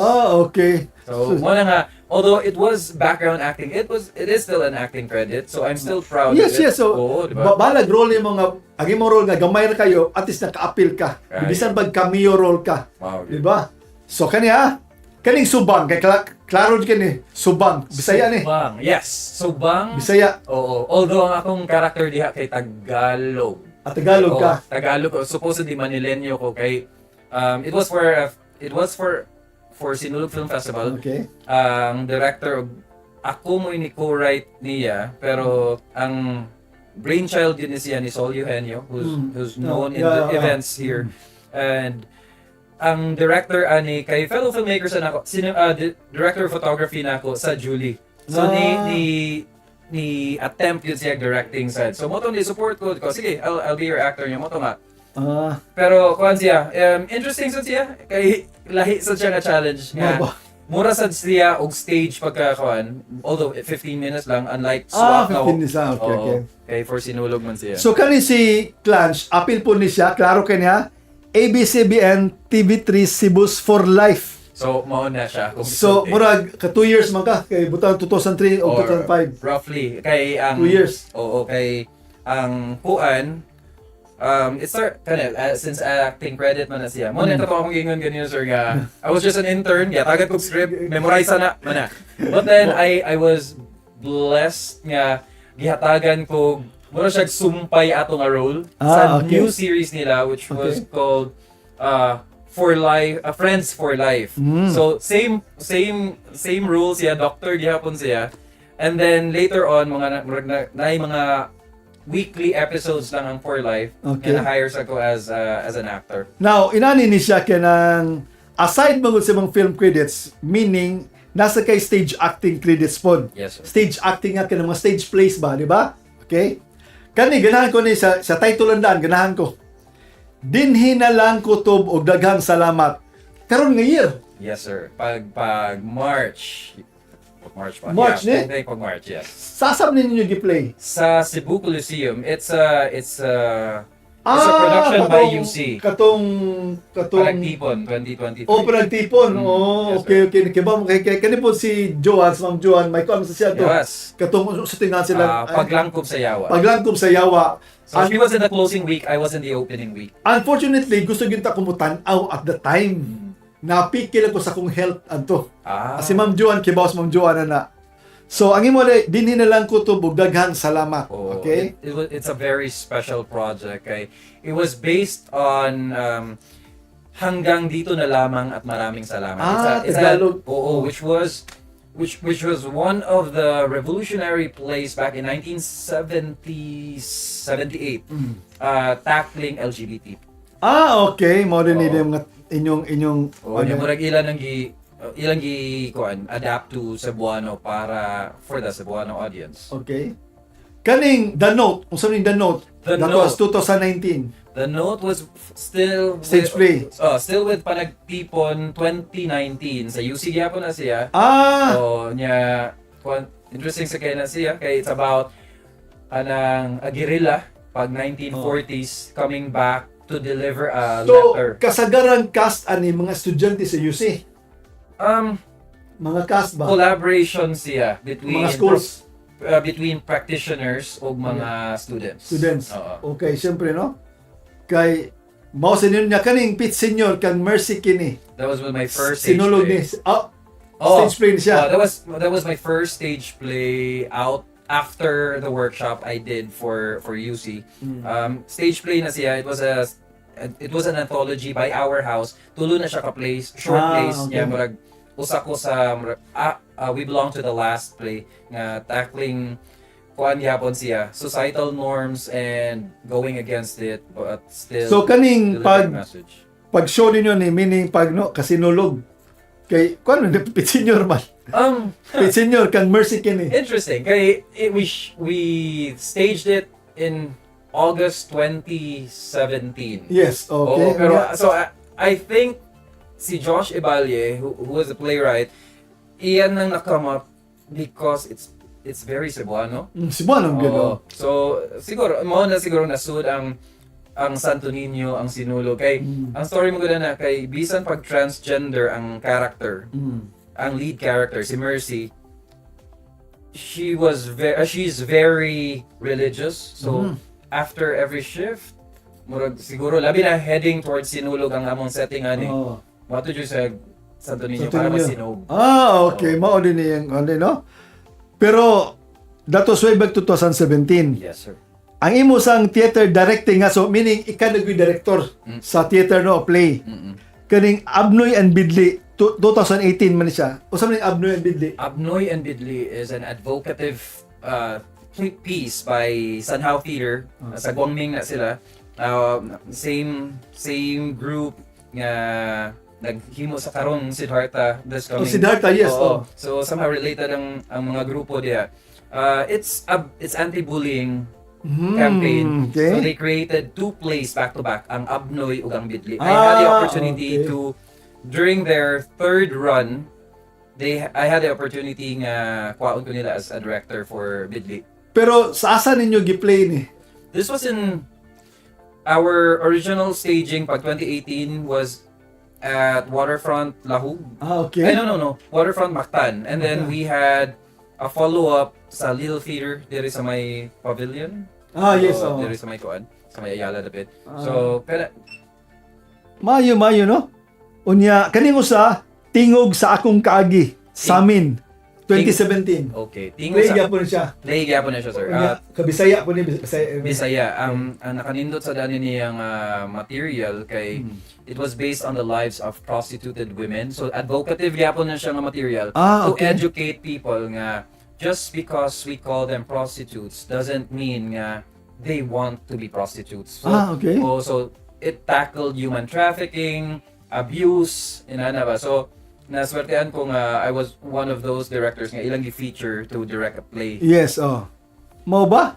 Okay. So, muna nga, although it was background acting, it is still an acting credit. So, I'm still proud of it. Yes. So, diba? balag role yung mga, ang imong role nga, gamay na kayo, at least naka-appeal ka. Right. Bisan pag cameo role ka. Wow, Di ba? So, kaning subang, kay klaro kini, subang, Bisaya ni. Subang. Yes, Subang. Bisaya. Oo. Although ang akong character diha kay Tagalog. At Tagalog ka. Tagalog. Supposedly Manileño ko kay it was for Sinulog Film Festival. Okay. Ang director ako mo ni co-write niya pero ang brainchild yun siya ni Sol Eugenio who's known in the events here. And ang director ani kay fellow filmmakers na ako, director of photography na ako sa Julie. So ni attempt yun siya directing side. So mo to ni support ko sige, I'll be your actor niya mo to nga. Pero kuan siya, interesting sa siya kay lahi sa siya nga challenge nga. Mura sad siya og stage pagka kuan, although 15 minutes lang unlike swap 15 minutes lang. Okay. Kay for Sinulog man siya. So kani si Clanch, appeal po ni siya, klaro kanya, ABS-CBN TV3 Cebu's for Life. So mao na siya. So murag ka 2 years man ka kay butang 2003 o 2005. Roughly kay ang 2 years. Oo, kay ang kuan it's since acting credit man na siya. Mo na to akong gingon ganyan sir nga. I was just an intern, tagad kog script, memorize na man. But then I was blessed nga gihatagan ko mura siya sumpay ato nga role sa new series nila which was called For Life, Friends for Life. So same rules siya, doctor gihapon siya. And then later on mga weekly episodes lang ang For Life. Okay. And hires ako as an actor. Now, inani ni siya kanang aside magud sa mga film credits, meaning nasa kay stage acting credits pod. Yes, sir. Stage acting nga kanang mga stage plays ba, di ba? Okay? Kani ganahan ko ni sa title landan, ganahan ko. Dinhi na lang kutob og daghang salamat. Karon nga year. Yes, sir. Pag March. March pa. March yeah, ni? pag March, yes. Sasab ninyo gi-play. Sa Cebu Coliseum, it's a production by UC. Katong Palagtipon 2023. Palagtipon. Yes, Okay. Kiba kani po si Joan, Ma'am Joan, may kuan sa siya to. Yes. Katong sa tingnan sila. Paglangkob sa Yawa. Paglangkob sa Yawa. So she was in the closing week, I was in the opening week. Unfortunately, gusto gyud ta kumutan-aw at the time. napikil ko sa kong health adto. Si Ah. Ma'am Joan, kibawas Ma'am Joan na. So, ang imo dinhi na lang ko to daghang salamat. Oh, Okay? it's a very special project. It was based on hanggang dito na lamang at maraming salamat. Tagalog. Which was one of the revolutionary plays back in 1978, tackling LGBT. Okay. Mao din ni mga inyong Yung murag ilang adapt to Cebuano for the Cebuano audience. Okay. Kaning The Note, unsa ning The Note? That was 2019. The Note was still Stage play. Still with Panagtipon 2019 sa UC gyapon na siya. So nya interesting sa kay na siya kay it's about a guerrilla pag 1940s coming back to deliver a letter. So, kasagaran cast ani mga estudyante sa UC. Mga cast ba? Collaboration siya between Mga schools. Between practitioners o mga students. Oo. Okay, siyempre no. Kay mao sa ninyo niya kaning Pete Senior kang Mercy kini. That was my first stage Sinulog play. ni stage play ni siya. That was my first stage play out after the workshop I did for UC. Stage play na siya. It was an anthology by Our House. Tulo na siya ka plays, short plays okay. niya murag usa ko sa we belong to the last play nga tackling kuan gyapon siya societal norms and going against it but still So kaning delivering message. pag show ninyo ni meaning pag no kasinulog kay kuan man Pete Senior man. Pete Senior kang Mercy kini. Interesting kay we staged it in August 2017. Yes, okay. Oo, pero so I think si Josh Ibalye who was a playwright iyan nang nakam up because it's very Cebuano. Cebuano gyud. So siguro mao na siguro nasud ang Santo Niño ang sinulog kay ang story mo gud na kay bisan pag transgender ang character. Ang lead character si Mercy she's very religious. So after every shift murag siguro labi na heading towards sinulog ang among setting ani. Mato jud sa Santo Niño para masinog. Okay. Mao din yung no? Pero that was way back 2017. Yes, sir. Ang imo sang theater directing nga so meaning ika naging director sa theater no play. Kaning Abnoy and Bidli 2018 man siya. Usa man Abnoy and Bidli? Abnoy and Bidli is an advocative piece by Sanhao Theater. Sa Guangming na sila. Same group nga naghimo sa karong Siddhartha this coming. Siddhartha, yes. So somehow related ang mga grupo diya. It's anti-bullying campaign. Okay. So they created 2 plays back to back, ang Abnoy ug ang Bidli. I had the opportunity to during their 3rd run, I had the opportunity nga kwaon ko nila as a director for Bidli. Pero sa asa ninyo gi-play ni? This was in our original staging pag 2018 was at Waterfront Lahug. Okay. No. Waterfront Mactan. And then we had a follow-up sa Little Theater diri sa may pavilion. Yes. Diri sa may kuan, sa may Ayala dapit. So, pero Mayo no? Unya kaning usa tingog sa akong kaagi sa amin 2017. okay. Play gyapon siya. Play gyapon na siya, sir. Kabisaya po ni Bisaya. Ang nakanindot sa dani niyang material kay it was based on the lives of prostituted women. So advocative gyapon na siya nga material to educate people nga just because we call them prostitutes doesn't mean nga they want to be prostitutes. So, okay. So it tackled human trafficking, abuse, inana ba. So naswertean ko nga I was one of those directors nga ilang gi-feature to direct a play. Yes, Mao ba?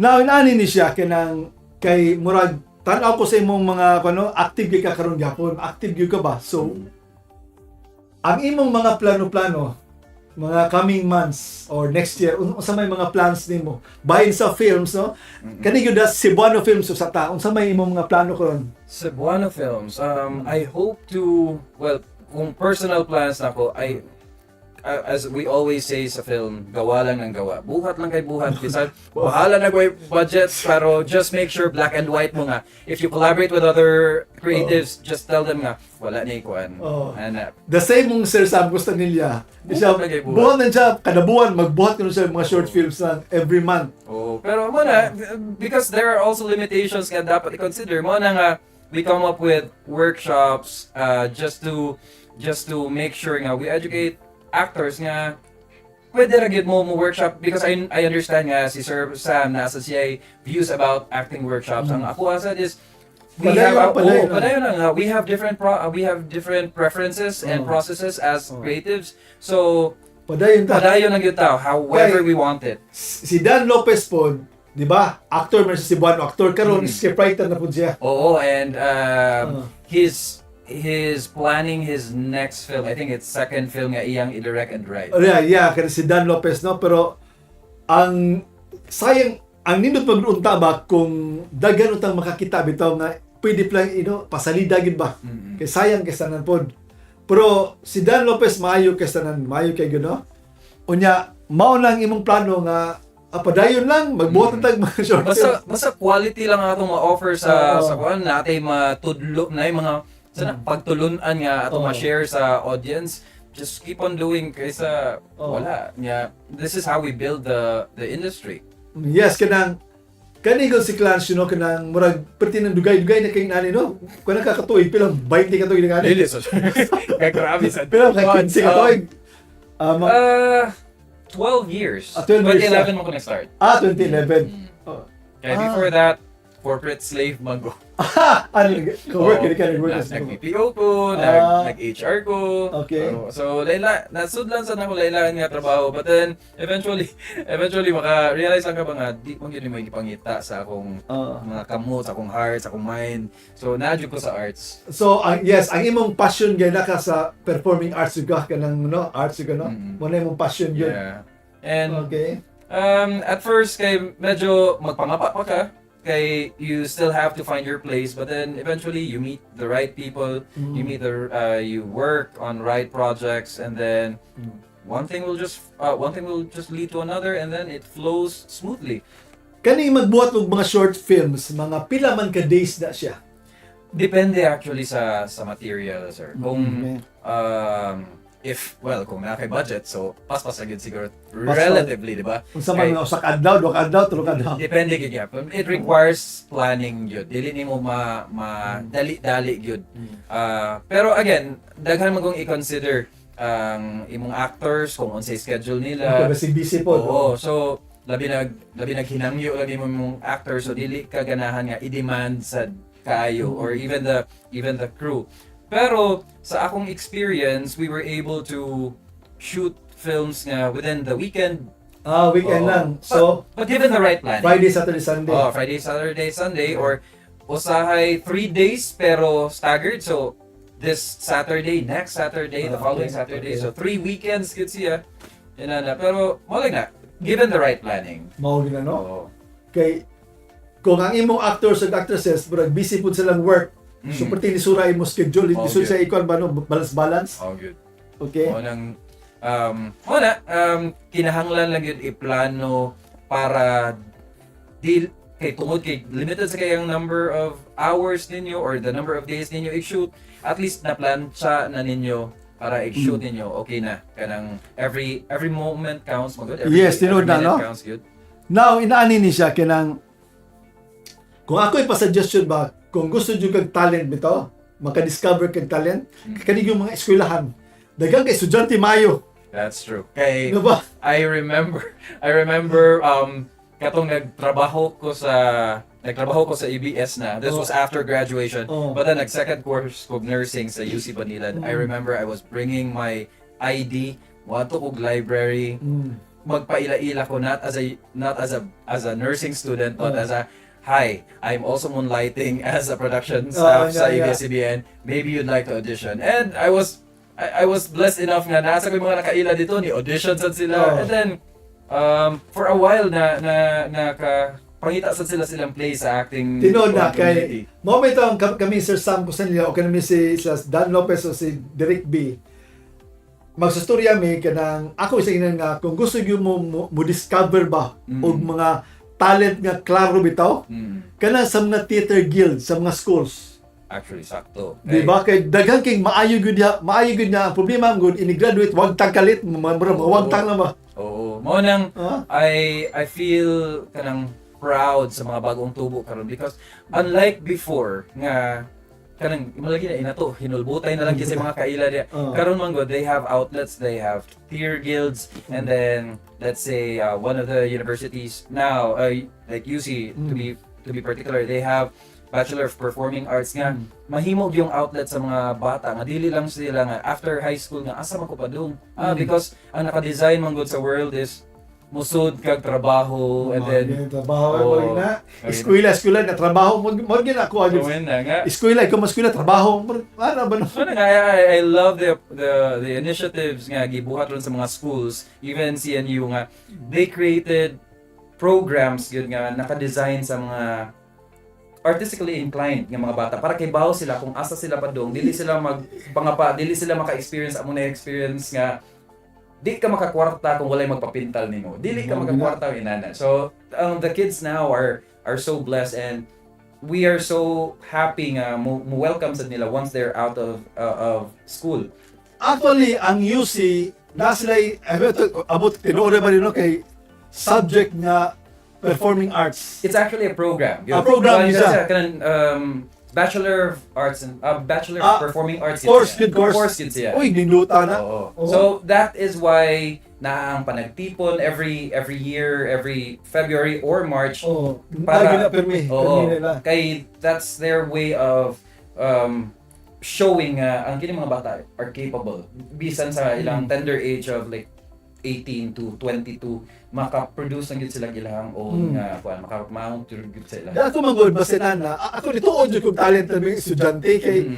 Nainani ni siya kay murag tan-aw ko sa imong mga active ka karon gyapon. Active gyud ka ba? So ang imong mga plano-plano mga coming months or next year unsa may mga plans nimo bahin sa films no? Kani gyud Cebuano films sa ta unsa may imong mga plano karon? Cebuano films. I hope to kung personal plans na ako, as we always say sa film, gawa lang ng gawa. Buhat lang kay buhat. Bisan, bahala na may budget, pero just make sure black and white mo nga. If you collaborate with other creatives, just tell them nga, wala na ikuan. The same mong Sir Sam gusto nila. Buhat na siya, kada buwan, magbuhat ko siya mga short films lang every month. Pero muna, because there are also limitations nga dapat i-consider. Muna nga, we come up with workshops just to make sure nga we educate actors nga pwede ra gid mo workshop, because I understand nga si Sir Sam nasa siya views about acting workshops. Ang ako asad is we have different preferences and processes as creatives. So padayon lang gyud ta however we want it. Si Dan Lopez po, di ba? Actor man si Cebuano, actor karon scriptwriter na po siya. Oo, and he's planning his next film. I think it's second film nga iyang i-direct and write. Kasi si Dan Lopez, no? Pero ang sayang, ang nindot pag-unta ba kung dagan utang makakita bitaw nga pwede lang pasalida gid ba? Kay sayang kay sanan pod. Pero si Dan Lopez maayo kay sanan, maayo kay gano. Unya mao lang imong plano nga padayon lang magbuhat tag mga short films. Basta quality lang atong ma-offer sa kuan natay matudlo na mga pagtulunan nga atong ma-share sa audience. Just keep on doing kaysa wala. This is how we build the industry. Yes, kanang kanigo si Clans, kanang murag perti ng dugay-dugay na kay nani, no? Kung nakakatuig pilang 20 ka tuig nga ni. Kay grabe sad. Pero kay 15 ka tuig. 12 years. 2011 mo ko na-start. 2011. Kaya before that, corporate slave mango. Co-work ka nag-work as nag-BPO ko, nag-HR ko. Okay. So, nasudlan sa nako layla nga trabaho. But then, eventually, maka-realize lang ka ba nga, di mo yun mo ipangita sa akong mga kamot, sa akong heart, sa akong mind. So, na-adjust ko sa arts. So, yes, ang imong passion gaya ka sa performing arts ka ng arts ka, no? Muna imong passion yun. Yeah. And, okay. At first, kay medyo magpangapa pa ka. Okay, you still have to find your place, but then eventually you meet the right people, you work on right projects, and then one thing will just lead to another, and then it flows smoothly. Kani magbuhat og mga short films, mga pila man ka days na siya? Depende actually sa material, sir. Kung kung nakay budget, so pas agad siguro relatively, di ba? Kung sa mga usak adlaw, duha adlaw, tulo adlaw. Depende gid gyapon. It requires planning gyud. Dili nimo dali gyud. Pero again, daghan man kung i-consider ang imong actors kung unsay schedule nila. Busy po. Oo, so labi naghinangyo lagi mo imong actor, so dili ka ganahan nga i-demand sa kaayo or even the crew. Pero sa akong experience, we were able to shoot films nga within the weekend. Weekend lang. So, but given the right plan. Friday, Saturday, Sunday. Friday, Saturday, Sunday, or usahay 3 days pero staggered. So, this Saturday, next Saturday, the following Saturday. So, 3 weekends yun siya. Pero, mali na. Given the right planning. Mawag na, no? Kay, kung ang imong actors and actresses, busy po silang work, so pati ni Sura mo schedule, hindi sa ikon ba no balance? Good. Okay. Kinahanglan lang yun i-plano para tungod kay limited sa kayang number of hours ninyo or the number of days ninyo i-shoot, at least na plan siya na ninyo para i-shoot ninyo. Okay na. Kanang every moment counts. Yes, tinood na, no? Counts good. Now, inaani ni siya kanang kung ako ipa-suggestion ba, kung gusto nyo kag talent bito, maka-discover kag talent, kanig yung mga eskwelahan. Dagang kay estudyante mayo. That's true. Kay, ano ba? I remember, katong nagtrabaho ko sa EBS na. This was after graduation. But then nag-second course ko nursing sa UC Banilan. I remember I was bringing my ID, wato kog library, magpaila-ila ko not as a nursing student, but as a hi, I'm also moonlighting as a production staff sa ABS-CBN. Maybe you'd like to audition. And I was blessed enough nga nasa ko yung mga nakaila dito, ni audition sad sila. And then for a while pangita sad silang play sa acting. Tinood na kay moment kami Sir Sam Kusanilla o kami si Dan Lopez o si Derek B. magsastorya mi kanang ako sa inan nga kung gusto gyud mo discover ba og mga talent nga klaro bitaw kanang sa mga theater guild sa mga schools. Actually, sakto. Di ba? Kay daghang king maayo gud niya ang problema gud ini-graduate wag tangkalit wag tang na ba. Oo. Mao nang I feel kanang proud sa mga bagong tubo karon because unlike before nga kanang malagi na inato hinulbutay na lang kasi mga kaila dia karon man god they have outlets, they have theater guilds, and then let's say one of the universities now like UC to be particular, they have Bachelor of Performing Arts nga mahimog yung outlet sa mga bata nga dili lang sila nga after high school nga asa man ko padung because ang naka-design man god sa world is musod kag trabaho and then trabaho na eskwela na trabaho mo gyud ako agad eskwela ikaw eskwela trabaho para ba no. I love the initiatives nga gibuhat ron sa mga schools, even CNU nga they created programs gyud nga naka-design sa mga artistically inclined nga mga bata para kay bawo sila kung asa sila padung dili sila dili sila maka-experience amo na experience nga di ka makakwarta kung walay magpapintal nimo. Dili ka makakwarta inana. So, the kids now are so blessed and we are so happy nga mo welcome sa nila once they're out of school. Actually, ang UC na sila abot tinuod ba nino kay subject nga performing arts. It's actually a program. A program isa. Bachelor of Arts and Bachelor of Performing Arts. Course siya. Uy, niluta na. So that is why na ang panagtipon every year, every February or March para kay that's their way of showing ang kini mga bata are capable bisan sa ilang tender age of like 18 to 22 maka-produce ng sila ilang own nga maka-mount to sila. Ako mangod basinan na ako dituod jud kog talent ng estudyante kay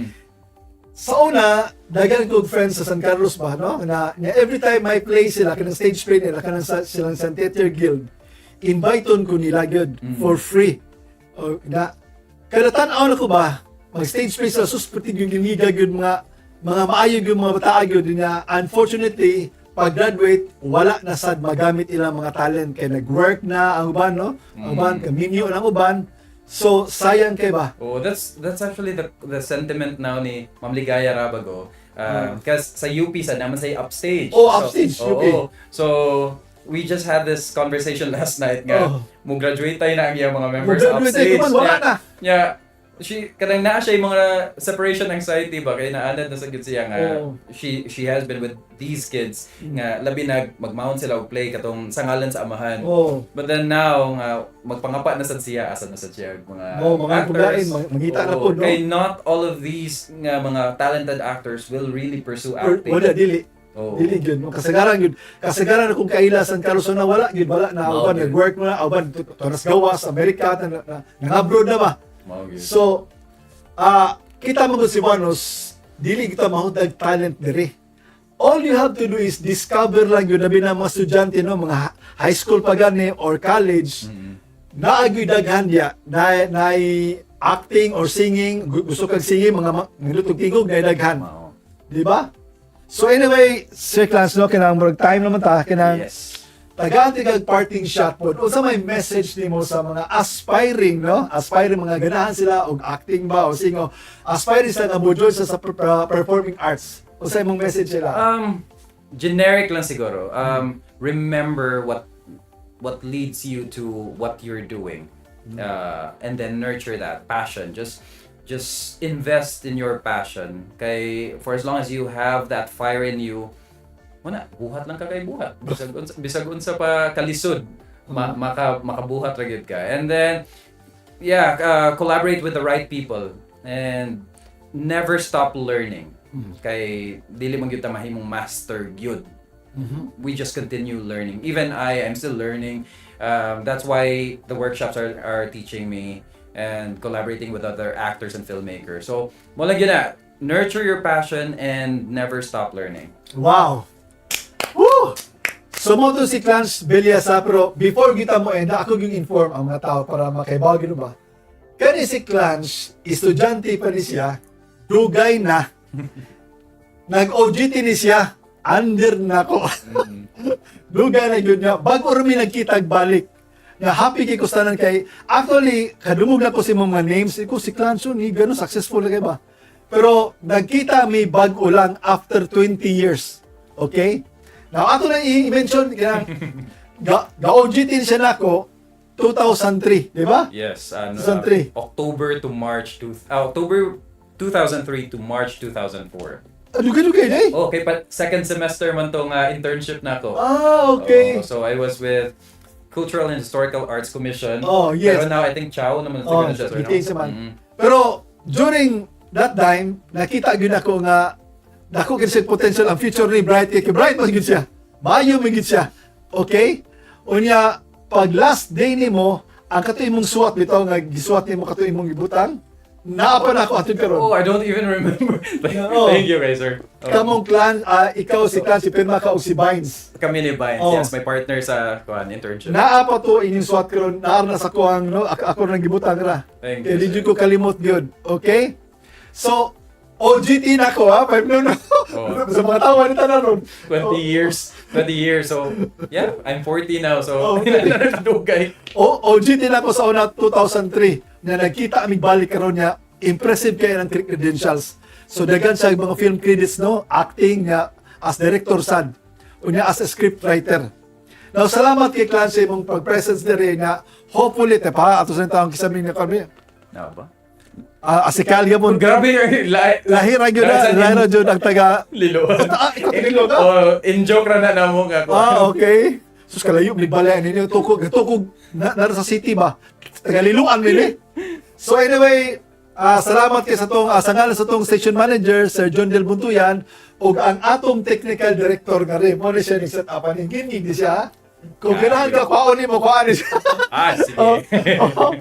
sa una dagan kog friends sa San Carlos ba no na every time I play sila kanang stage play nila kanang silang San Theater Guild inviteon ko nila gyud for free. O na kada tan-aw na ko ba mag stage play sila susputig yung giniga gyud mga maayo gyud mga bata gyud niya. Unfortunately pag-graduate, wala na sad magamit ilang mga talent kay nag-work na ang uban no? Ang uban kaminyo ang uban. So sayang kay ba? Oh, that's actually the sentiment now ni Ma'am Ligaya Rabago. Because sa UP sa naman say upstage. Upstage UP. So we just had this conversation last night nga mo graduate tayo na ang iyang mga members upstage. Wala na. Yeah. Kadang naa siya yung mga separation anxiety ba kay naanad na sa gid siya nga she has been with these kids nga labi mag-mount sila og play katong sa ngalan sa amahan. But then now nga magpangapa na sad siya asa na sad siya mga actors mangita na po no. Kay not all of these nga mga talented actors will really pursue acting. Wala dili. Dili gyud kasagaran kung kailasan karon na wala na uban nag-work na uban tunas gawas Amerika na abroad na ba. So, kita mo si Juanos, dili kita mahutag talent diri. All you have to do is discover lang yun nabi na mga estudyante, no, mga high school pa gani or college, naagoy daghan diya, na acting or singing, gusto kang singing, mga minutog tingog na daghan. Di ba? So anyway, Sir Clans, no, kinang time naman ta, kinang tagaan kag parting shot po. Unsa may message nimo sa mga aspiring mga ganahan sila og acting ba o singo aspiring sa nabudyon sa performing arts. Unsa imong message sila? Generic lang siguro. Remember what leads you to what you're doing. And then nurture that passion. Just invest in your passion. Kay for as long as you have that fire in you, buhat lang ka kay buhat. Bisag unsa pa kalisod, makabuhat ra gyud ka. And then collaborate with the right people and never stop learning. Kay dili man gyud ta mahimong master gyud. We just continue learning. Even I am still learning. That's why the workshops are teaching me and collaborating with other actors and filmmakers. So, mo lang gyud na, nurture your passion and never stop learning. Wow. Woo! So mo to si Clans Beliasa, pero before kita mo ako yung inform ang mga tao para makaibaw gino ba. Kani si Clans, estudyante pa ni siya, dugay na. Nag-OJT ni siya, under na ko. Dugay na yun nga. Bago rin nagkitag balik. Nga happy kay kustanan kay, actually, kadumog na ko si mga names, ko si Clanson, ni gano'n, successful na kayo ba? Pero, nagkita may bago lang after 20 years. Okay? Now, ato na i-mention, ga-OGT siya na ko, 2003, di ba? Yes, 2003. October 2003 to March 2004. Dugay-dugay na eh. Okay, but second semester man tong internship na ako. Okay. So I was with Cultural and Historical Arts Commission. Oh, yes. Pero now I think Chow naman siguro siya. Details naman. Pero during that time, nakita gyud ako nga dako kasi potential ang future ni Bright kay Bright man gyud siya. Mayo man gyud siya. Okay? Unya pag last day nimo, ang katuy mong suwat bitaw nga gisuwat nimo katuy mong gibutang, naapa na ako atud karon. Oh, I don't even remember. Thank you guys, sir. Kamong clan, ikaw si clan si Pirma ka ug si Vines. Kami ni Vines. Oh. Yes, my partner sa internship. Naapa to inyong suwat karon, naar na sa kuang no, ako nang gibutang ra. Thank Kaya you, di sir. ko kalimot gyud. Okay? So, OGT na ko ha, 5 no. Oh. Sa mga tawa ni tanan 20 years. 20 years. So, yeah, I'm 40 now. So, Oh. dugay. OGT na ko sa una 2003 na nagkita amig balik karon niya. Impressive kayo ng credentials. So dagan siya mga film credits no, acting niya as director sad, unya as a script writer. Now salamat kay Clancy mong pag-presence dere nga hopefully te pa ato sa taong kisabing nga kami. Na ba? Asikalya mo. Grabe Lahira gyud na, lahira gyud ang taga Lilo. ikaw Lilo ka? Oh, in joke ra na namo nga ako. Okay. Sus kalayo balibalay ninyo tukog na sa city ba? Tagaliluan mi ni. So anyway, salamat kay sa tong sa ngalan sa tong station manager Sir John Del Buntuyan ug ang atong technical director nga rin mo ni siya ni set up ani ginig di siya. Kung ganahan ka kuhaon nimo kuhaan ni siya. Sige. Oh.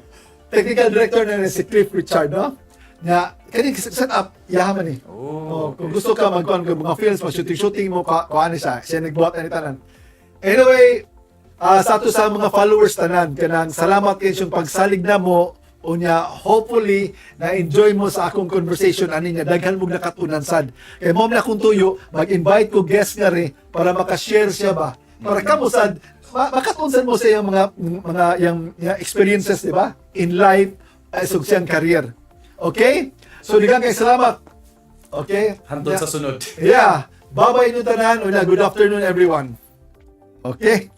Technical director na si Cliff Richard, no? Nga, kani set up, yaman eh. Oh, Kung gusto ka magkuhan ng mga films, mag-shooting mo, kuhaan siya. Siya nagbuhat na ni tanan. Anyway, sa ato sa mga followers tanan, kanang salamat kayo yung pagsalig na mo, unya, hopefully, na-enjoy mo sa akong conversation, ani niya, daghan mong nakatunan sad. Kaya mo na kung tuyo, mag-invite ko guest nga rin, para makashare siya ba? Para kamusad, makatunsan mo sa iyang yung experiences, di ba? In life, as og siyang career. Okay? So, digang kay salamat. Okay? Hantod sa sunod. Yeah. Bye-bye nyo tanan. Good afternoon, everyone. Okay?